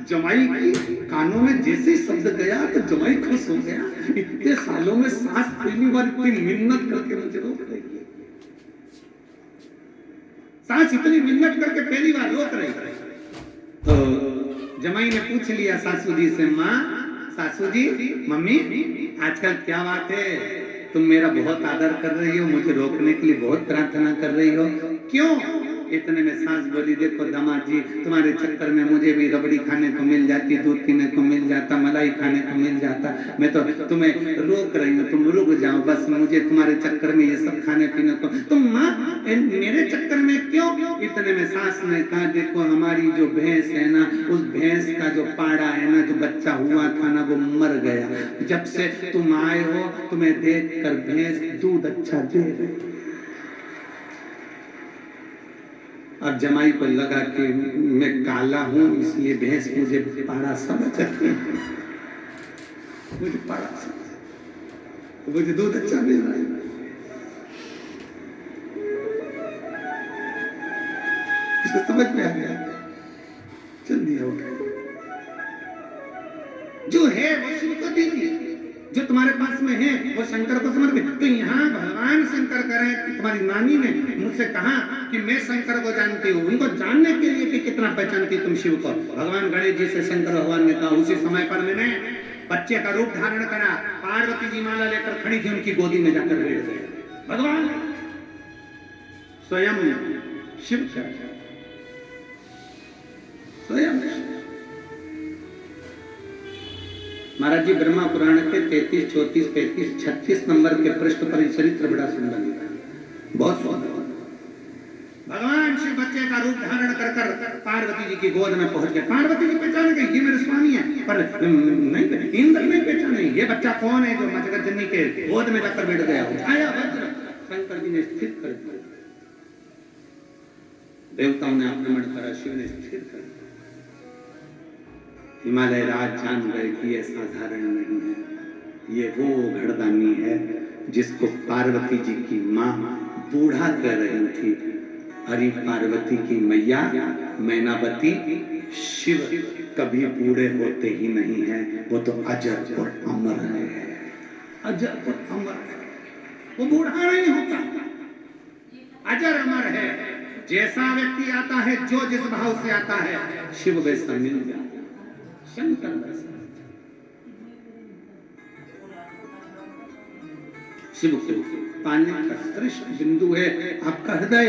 जमाई के कानों में जैसे शब्द गया तो जमाई खुश हो गया। इतने सालों में सास पहली बार इतनी मिन्नत करके मुझे रोक रही है। सास इतनी मिन्नत करके पहली बार रोक रही है। तो जमाई ने पूछ लिया सासू जी से, माँ, सासू जी, मम्मी, आजकल क्या बात है, तुम मेरा बहुत आदर कर रही हो, मुझे रोकने के लिए बहुत प्रार्थना कर रही हो, क्यों? इतने में सास बोली, देखो दामाद जी, तुम्हारे चक्कर में मुझे भी रबड़ी खाने को मिल जाती, दूध पीने को मिल जाता, मलाई खाने को मिल जाता, मैं तो तुम्हें रोक रही हूँ, तुम रुक जाओ बस, मुझे तुम्हारे चक्कर में ये सब खाने पीने को, तुम माँ मेरे चक्कर में क्यों? इतने में सास ने कहा, देखो हमारी जो भैंस है ना, उस भैंस का जो पाड़ा है ना, जो बच्चा हुआ था ना, वो मर गया। जब से तुम आए हो तुम्हें देख कर भैंस दूध अच्छा दे रही। अब जमाई को लगा कि मैं काला हूं इसलिए भैंस मुझे पाड़ा समझती है, मुझे पाड़ा समझ, मुझे दूध अच्छा मिल रहा है। उसको समझ में आ गया, चल दिया उठा, जो है वो शिव को दीजिए, जो तुम्हारे पास में है वो शंकर को समर्पित। तो यहाँ भगवान शंकर करें, तुम्हारी नानी ने मुझसे कहा कि मैं शंकर को जानती हूँ, उनको जानने के लिए कि कितना पहचानती तुम शिव को। भगवान गणेश जी से शंकर भगवान ने कहा, उसी समय पर मैंने बच्चे का रूप धारण करा, पार्वती जी माला लेकर खड़ी थी, उनकी गोदी में जाकर बैठ गए। भगवान स्वयं शिव, स्वयं महाराज जी ब्रह्मा पुराण के 33, 34, 35, 36 नंबर के पृष्ठ पर चरित्र बड़ा सुंदर लिखा है, बहुत सुंदर। भगवान शिव बच्चे का रूप धारण कर पार्वती जी की गोद में पहुंच गए। पार्वती जी पहचान गई, ये मेरे स्वामी है, पर नहीं, इंद्र नहीं पहचाने ये बच्चा कौन है जो मजगर जन्नी के गोद में जाकर बैठ गया। उठाया वज्र, शंकर जी ने स्थिर कर दिया, देवताओं ने आक्रमण करा, शिव ने स्थिर कर दिया। हिमालय राज जान गए कि यह साधारण नहीं है, ये वो घड़दानी है जिसको पार्वती जी की माँ बूढ़ा कर रही थी। अरे पार्वती की मैया मैनावती, शिव कभी बूढ़े होते ही नहीं है, वो तो अजर और अमर है, अजर और अमर है, वो बूढ़ा नहीं होता, अजर अमर है। जैसा व्यक्ति आता है, जो जिस भाव से आता है, शिव वैसा मिल जाता, शंकर वैसा। शिव को पाने का श्रेष्ठ बिंदु है आपका हृदय,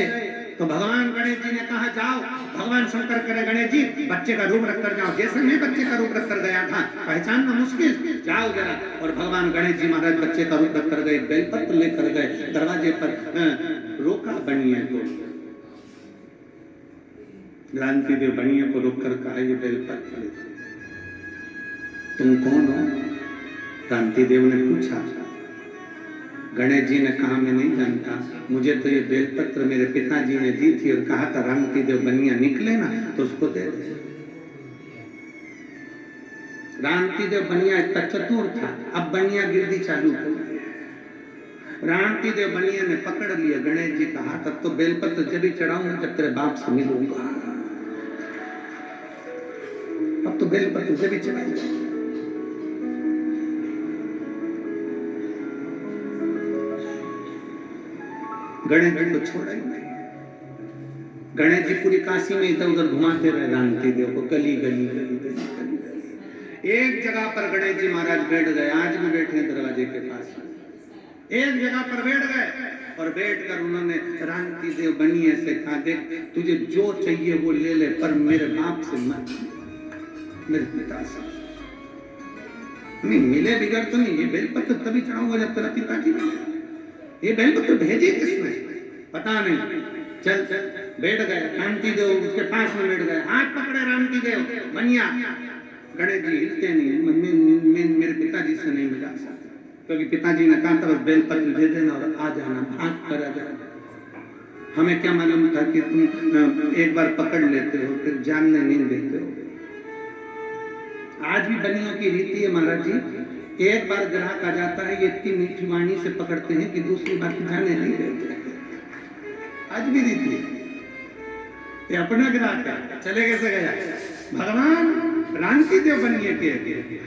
तो भगवान गणेश जी ने कहा जाओ, भगवान शंकर करे गणेश जी बच्चे का रूप रख कर जाओ, जैसे मैं बच्चे का रूप रख कर गया था पहचानना मुश्किल, जाओ जरा। और भगवान गणेश जी महाराज बच्चे का रूप रख कर गए, बेलपत्र लेकर गए, दरवाजे पर रोका बनिए को, क्रांति देव बनिए को रोक कर कहा ये बेलपत्र तुम कौन हो? क्रांति देव ने पूछा। गणेश जी ने कहा मैं नहीं जानता, मुझे तो ये बेलपत्र मेरे पिताजी ने दी थी और कहा था क्रांति देव बनिया निकले ना तो उसको दे दे। क्रांति देव बनिया इतना चतुर था, अब बनिया गिरदी चालू हो गई। क्रांति देव बनिया ने पकड़ लिया गणेश जी का हाथ, अब तो बेलपत्र जब भी चढ़ाऊंगा जब तेरे बाप से मिलूंगा, अब तो बेलपत्र जब भी चढ़ाऊंगा। गणेश जी को छोड़ा ही नहीं। गणेश जी पूरी काशी में इधर उधर घुमाते रहे क्रांति देव को, गली गली गली गली। एक जगह पर गणेश जी महाराज बैठ गए, आज भी बैठे हैं दरवाजे के पास, एक जगह पर बैठ गए और बैठकर उन्होंने क्रांति देव बनिए से कहा देख तुझे जो चाहिए वो ले ले पर मेरे बाप से मत, मेरे पिता से नहीं मिले बिगड़ तो नहीं, ये बेलपत्र तभी चढ़ाऊंगा जब तेरा पिता की मिले। ये बेलपत्र भेजे किसने पता नहीं, चल चल बैठ गए। क्रांति देव उसके पास में बैठ गए, हाथ पकड़े क्रांति देव बनिया। गणेश जी हिलते नहीं, मेरे पिताजी से नहीं मिला सकते क्योंकि पिताजी ने कहा था बस बेलपत्र दे देना और आ जाना, भाग कर आ जाना। हमें क्या मालूम था कि तुम एक बार पकड़ लेते हो फिर जानने नहीं देते हो। आज भी बनियों की रीति है महाराज जी, एक बार ग्राहक आ जाता है ये इतनी मीठी वाणी से पकड़ते हैं कि दूसरी बार जाने नहीं देते। आज भी रीति ये अपना ग्राहक है, चले कैसे गया। भगवान क्रांति देव बनिए के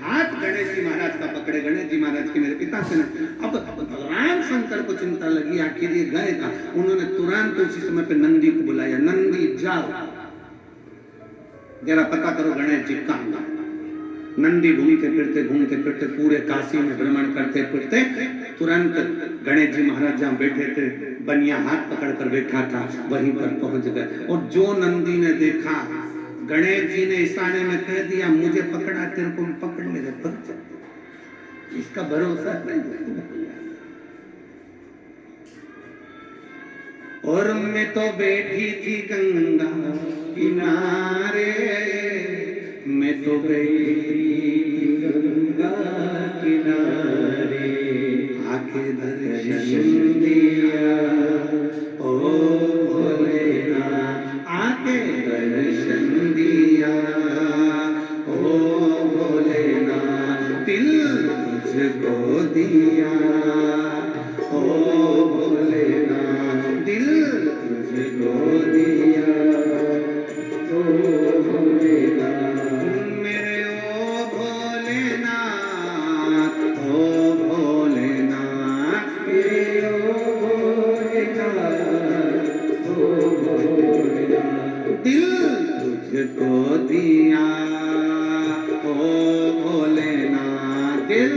हाथ गणेश जी महाराज का पकड़े, गणेश जी महाराज के मेरे पिता से अब भगवान शंकर को चिंता लगी आखिर ये गए था। उन्होंने तुरंत उसी समय पे नंदी को बुलाया, नंदी जाओ जरा पता करो गणेश जी कहाँ। नंदी घूमते फिरते पूरे काशी में भ्रमण करते फिरते तुरंत गणेश जी महाराज जहाँ बैठे थे बनिया हाथ पकड़कर बैठा था वहीं पर पहुंच गए। और जो नंदी ने देखा गणेश जी ने इशारे में कह दिया मुझे पकड़ा तेरे को पकड़ ले, इसका भरोसा नहीं। और मैं तो बैठी थी गंगा किनारे, मैं तो बैठी गंगा किनारे, आके दर्शन दिया ओ भोलेनाथ, आके दर्शन दिया ओ भोलेनाथ, दिल तुझको दिया ओ भोलेनाथ, दिल तुझको दिया ओ भोलेनाथ, मेरे ओ भोलेनाथ, ओ भोलेनाथ, मेरे ओ भोलेनाथ, ओ भोलेनाथ, दिल तुझको दिया ओ भोलेनाथ, दिल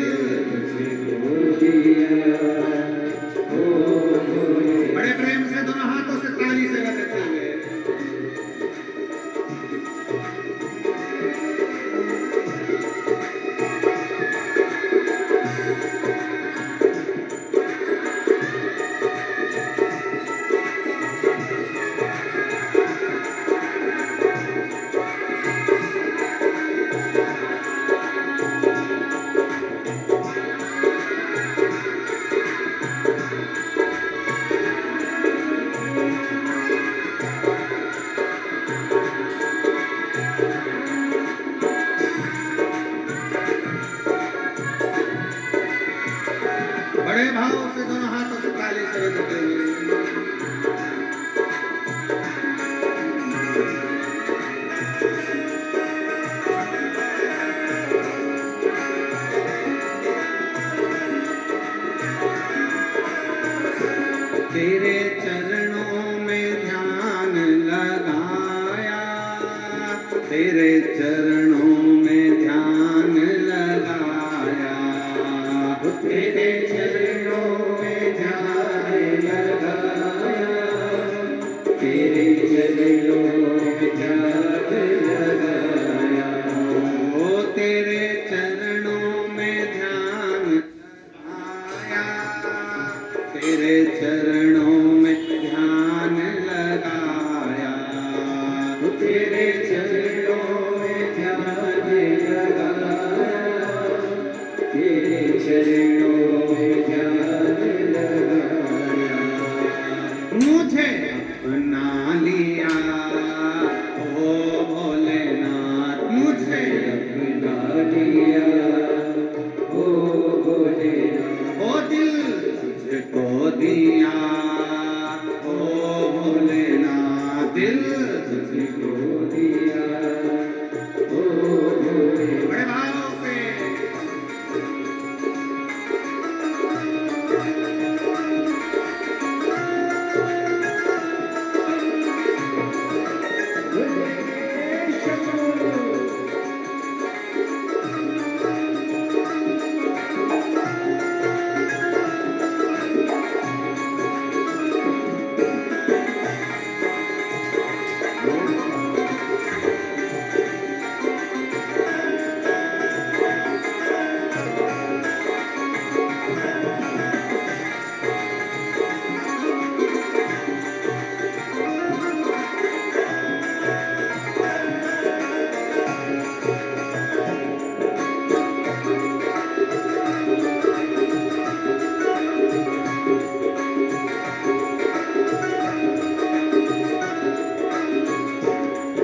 तुझको दिया ओ भोलेनाथ। बड़े प्रेम से दोनों हाथों से ताली से बजाते हुए बड़े भाव से दोनों हाथों से ताली से बजाते हुए तेरे चरणों में ध्यान लगाया, तेरे चरणों में ध्यान लगाया, तेरे चरणों में ध्यान लगाया, तेरे तेरे चरणों में ध्यान लगाया, तेरे चरणों में ध्यान लगाया, मुझे अपना लिया ओ भोलेनाथ, मुझे अपना लिया ओ भोलेनाथ, ओ दिल तुझको दिया ओ भोलेनाथ, दिल तुझको दिया ओ भोलेनाथ। बड़े भाव से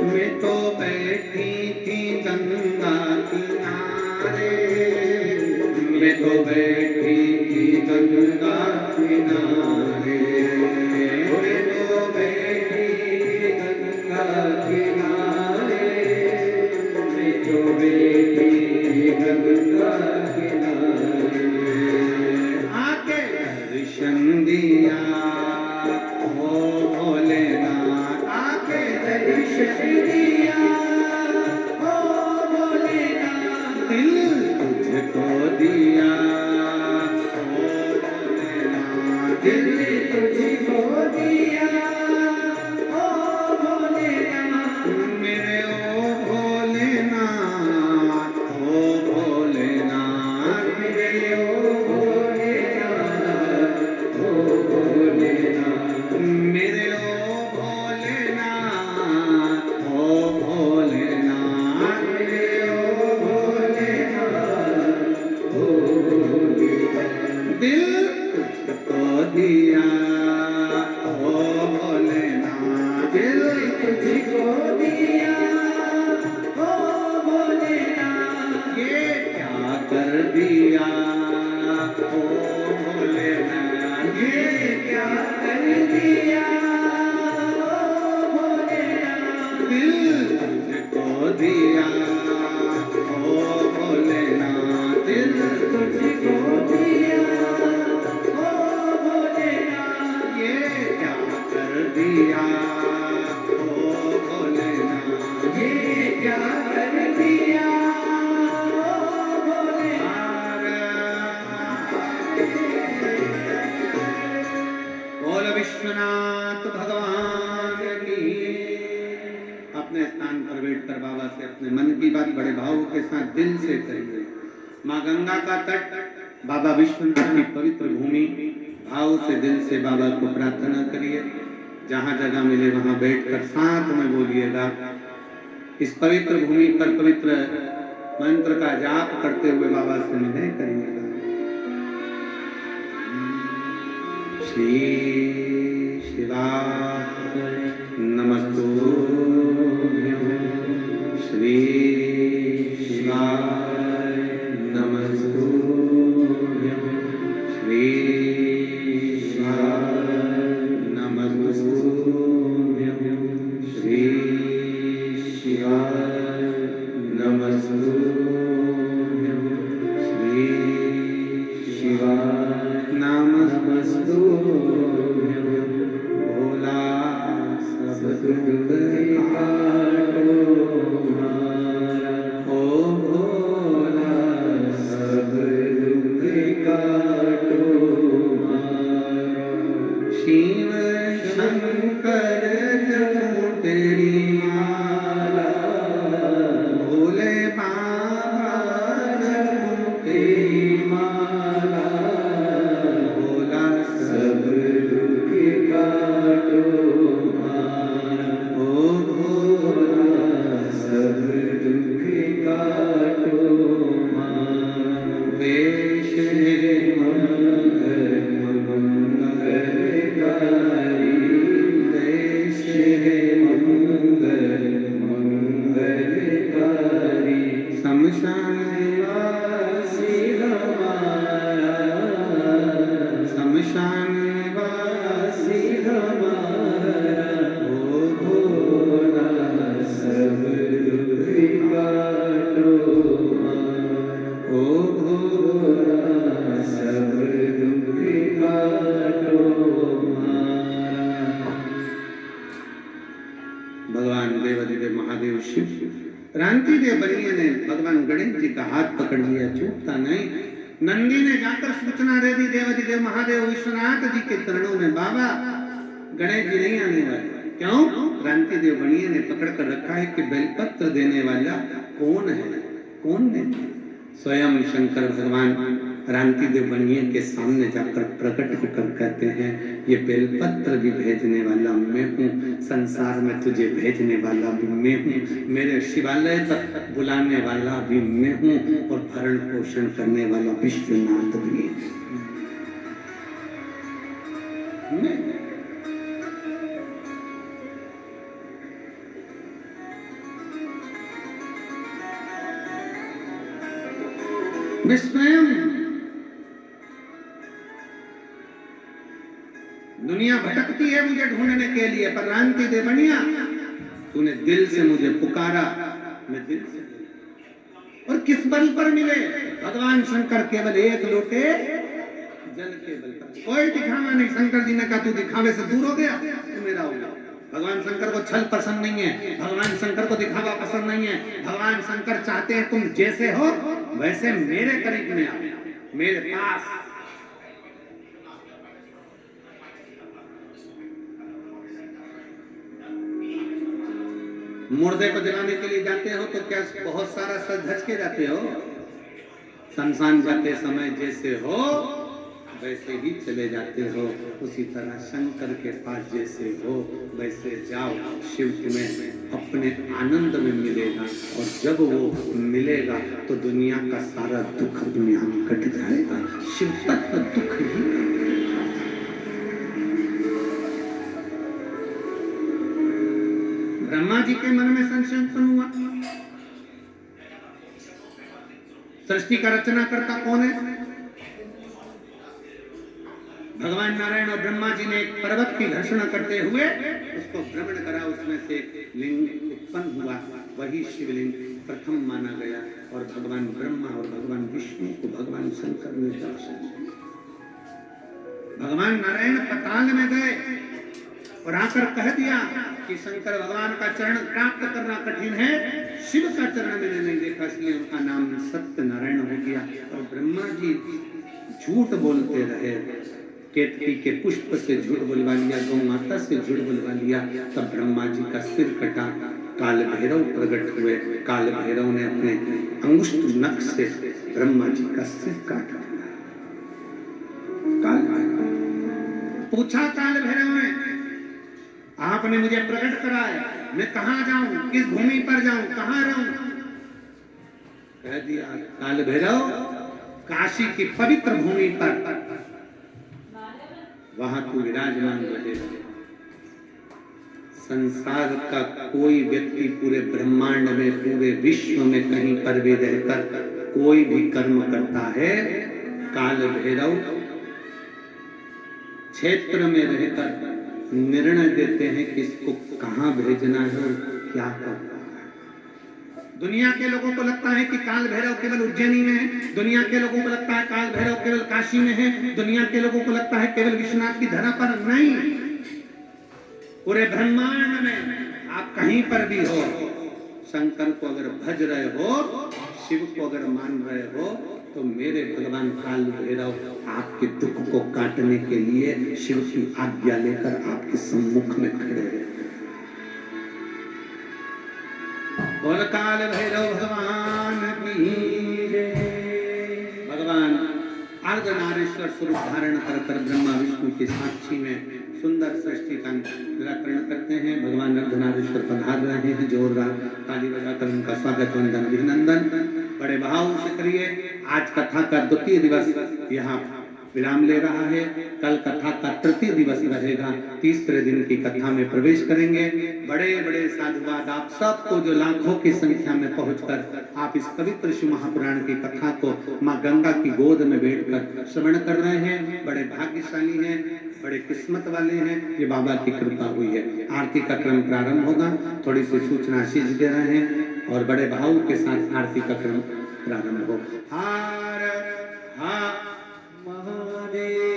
मैं तो बैठी थी गंगा किनारे, मैं तो बैठी थी गंगा किनारे, मैं तो बैठी थी गंगा किनारे, मैं तो बैठी थी गंगा किनारे, आके दर्शन दिया ओ भोलेनाथ, आके दर्शन दिया ओ भोलेनाथ, दिल तुझको दिया ओ भोलेनाथ, दिल तुझको दिया ओ भोलेनाथ, मेरे ओ भोलेनाथ, ओ भोलेनाथ, मेरे ओ भोलेनाथ, ओ भोलेनाथ, मेरे ओ भोलेनाथ, ओ भोलेनाथ, मेरे ओ भोलेनाथ, ओ भोलेनाथ, दिल तुझको दिया ओ भोलेनाथ, दिल तुझको दिया ओ भोलेनाथ, ये क्या कर दिया ओ भोलेनाथ, ये क्या कर दिया ओ भोलेनाथ, दिल तुझको दिया ओ भोलेनाथ, दिल तुझको दिया ओ भोलेनाथ, ये क्या कर दिया ओ भोलेनाथ, ये क्या कर दिया ओ भोलेनाथ। बोल विश्वनाथ भगवान की। अपने स्थान पर बैठकर बाबा से अपने मन की बात बड़े भाव के साथ दिल से करिए। माँ गंगा का तट, बाबा विश्वनाथ की पवित्र भूमि, भाव से दिल से बाबा को प्रार्थना करिए। जहाँ जगह मिले वहाँ बैठकर साथ में बोलिएगा। इस पवित्र भूमि पर पवित्र मंत्र का जाप करते हुए बाबा से विनय करिएगा। श्री शिवाय नमस्तुभ्यं, श्री शिवाय नमस्तुभ्यं, श्री शिवाय नमस्तुभ्यं, श्री शिवाय नमस्तुभ्यं, श्री शिवाय नमस्तुभ्यं। भोला सब दुख काटो हमारा, ओ भोला सब दुख काटो हमारा। शिव शंकर जपूं तेरी माला, देवाधिदेव महादेव शिव। रांति देव बनिए ने भगवान गणेश जी का हाथ पकड़ लिया, छूटता नहीं। नंदी ने जाकर सूचना दे दी देवाधिदेव महादेव विश्वनाथ जी के चरणों में, बाबा गणेश जी नहीं आने वाले। क्यों? क्रांति देव बनिए ने पकड़ कर रखा है कि बेलपत्र देने वाला कौन है, कौन ने? स्वयं शंकर भगवान क्रांति देव बनिए के सामने जाकर प्रकट होकर कहते हैं, ये बेलपत्र भी भेजने वाला मैं हूँ, संसार में तुझे भेजने वाला भी मैं हूँ, मेरे शिवालय तक बुलाने वाला भी मैं हूँ, और भरण पोषण करने वाला विश्वनाथ भी मैं। स्वयं दुनिया भटकती है मुझे ढूंढने के लिए, पर रांति दे बनिया तूने दिल से मुझे पुकारा, मैं दिल से। और किस बल पर मिले? भगवान शंकर केवल एक लोटे जल के बल पर। कोई दिखावा नहीं। शंकर जी ने कहा तू दिखावे से दूर हो गया, तू मेरा हो गया। भगवान शंकर को छल पसंद नहीं है, भगवान शंकर को दिखावा पसंद नहीं है। भगवान शंकर चाहते हैं तुम जैसे हो वैसे मेरे करीब में आओ, मेरे पास। मुर्दे को जलाने के लिए जाते हो तो क्या बहुत सारा सज धज के जाते हो? शमशान जाते समय जैसे हो वैसे ही चले जाते हो। उसी तरह शंकर के पास जैसे हो वैसे जाओ। शिव तुम्हें अपने आनंद में मिलेगा, और जब वो मिलेगा तो दुनिया का सारा दुख दुनिया में कट जाएगा। शिव तत्व दुख ही। ब्रह्मा जी के मन में संशय उत्पन्न हुआ, सृष्टि का रचना करता कौन है? भगवान नारायण और ब्रह्मा जी ने एक पर्वत की घर्षणा करते हुए उसको भ्रमण करा, उसमें से लिंग उत्पन्न हुआ, वही शिवलिंग प्रथम माना गया। और भगवान ब्रह्मा और भगवान विष्णु को भगवान शंकर ने दर्शन दिया। भगवान नारायण पाताल में गए और आकर कह दिया कि शंकर भगवान का चरण प्राप्त करना कठिन है, शिव का चरण मैंने नहीं देखा, इसलिए उनका नाम सत्य नारायण हो गया। और ब्रह्मा जी झूठ बोलते रहे, केतकी के पुष्प से झूठ बुलवा लिया, गौ माता से झूठ बुलवा लिया। तब ब्रह्मा जी का सिर कटा, काल भैरव प्रकट हुए। काल भैरव ने अपने अंगुष्ठ नख से ब्रह्मा जी का सिर काट दिया। काल भैरव पूछा, काल भैरव ने आपने मुझे प्रकट कराया, मैं कहाँ जाऊं, किस भूमि पर जाऊं, कहाँ रहूं? कह दिया काल भैरव, काशी की पवित्र भूमि पर वहां तू विराजमान रहेगा। संसार का कोई व्यक्ति पूरे ब्रह्मांड में, पूरे विश्व में कहीं पर भी रहकर कोई भी कर्म करता है, काल भैरव क्षेत्र में रहकर निर्णय देते हैं कि इसको कहां भेजना है और क्या करना है। दुनिया के लोगों को लगता है कि काल भैरव केवल उज्जैनी में है, दुनिया के लोगों को लगता है काल भैरव केवल काशी में है, दुनिया के लोगों को लगता है केवल विश्वनाथ की धरा पर। नहीं, पूरे ब्रह्मांड में आप कहीं पर भी हो, शंकर को अगर भज रहे हो, शिव को अगर मान रहे हो, तो मेरे भगवान काल भैरव आपके दुख को काटने के लिए शिव की आज्ञा लेकर आपके सम्मुख में खड़े हैं। और काल भैरव भगवान की जय। भगवान अर्धनारीश्वर स्वरूप धारण कर ब्रह्मा विष्णु के साक्षी में सुंदर सृष्टि का निराकरण करते हैं। भगवान अर्धनारीश्वर पधार रहे हैं, जोरदार ताली बजाकर उनका स्वागत वंदन अभिनंदन बड़े भाव से करिए। आज कथा का द्वितीय दिवस यहाँ विराम ले रहा है, कल कथा का तृतीय दिवस रहेगा। तीसरे दिन की कथा में प्रवेश करेंगे। बड़े बड़े साधुवाद आप सबको जो लाखों की संख्या में पहुंचकर आप इस पवित्र शिव महापुराण की कथा को माँ गंगा की गोद में बैठकर श्रवण कर रहे हैं। बड़े भाग्यशाली हैं, बड़े किस्मत वाले हैं, ये बाबा की कृपा हुई है। आरती का क्रम प्रारंभ होगा, थोड़ी सी सूचना आशीष दे रहे हैं और बड़े भाव के साथ आरती का क्रम प्रारंभ हो। हर हर महादेव।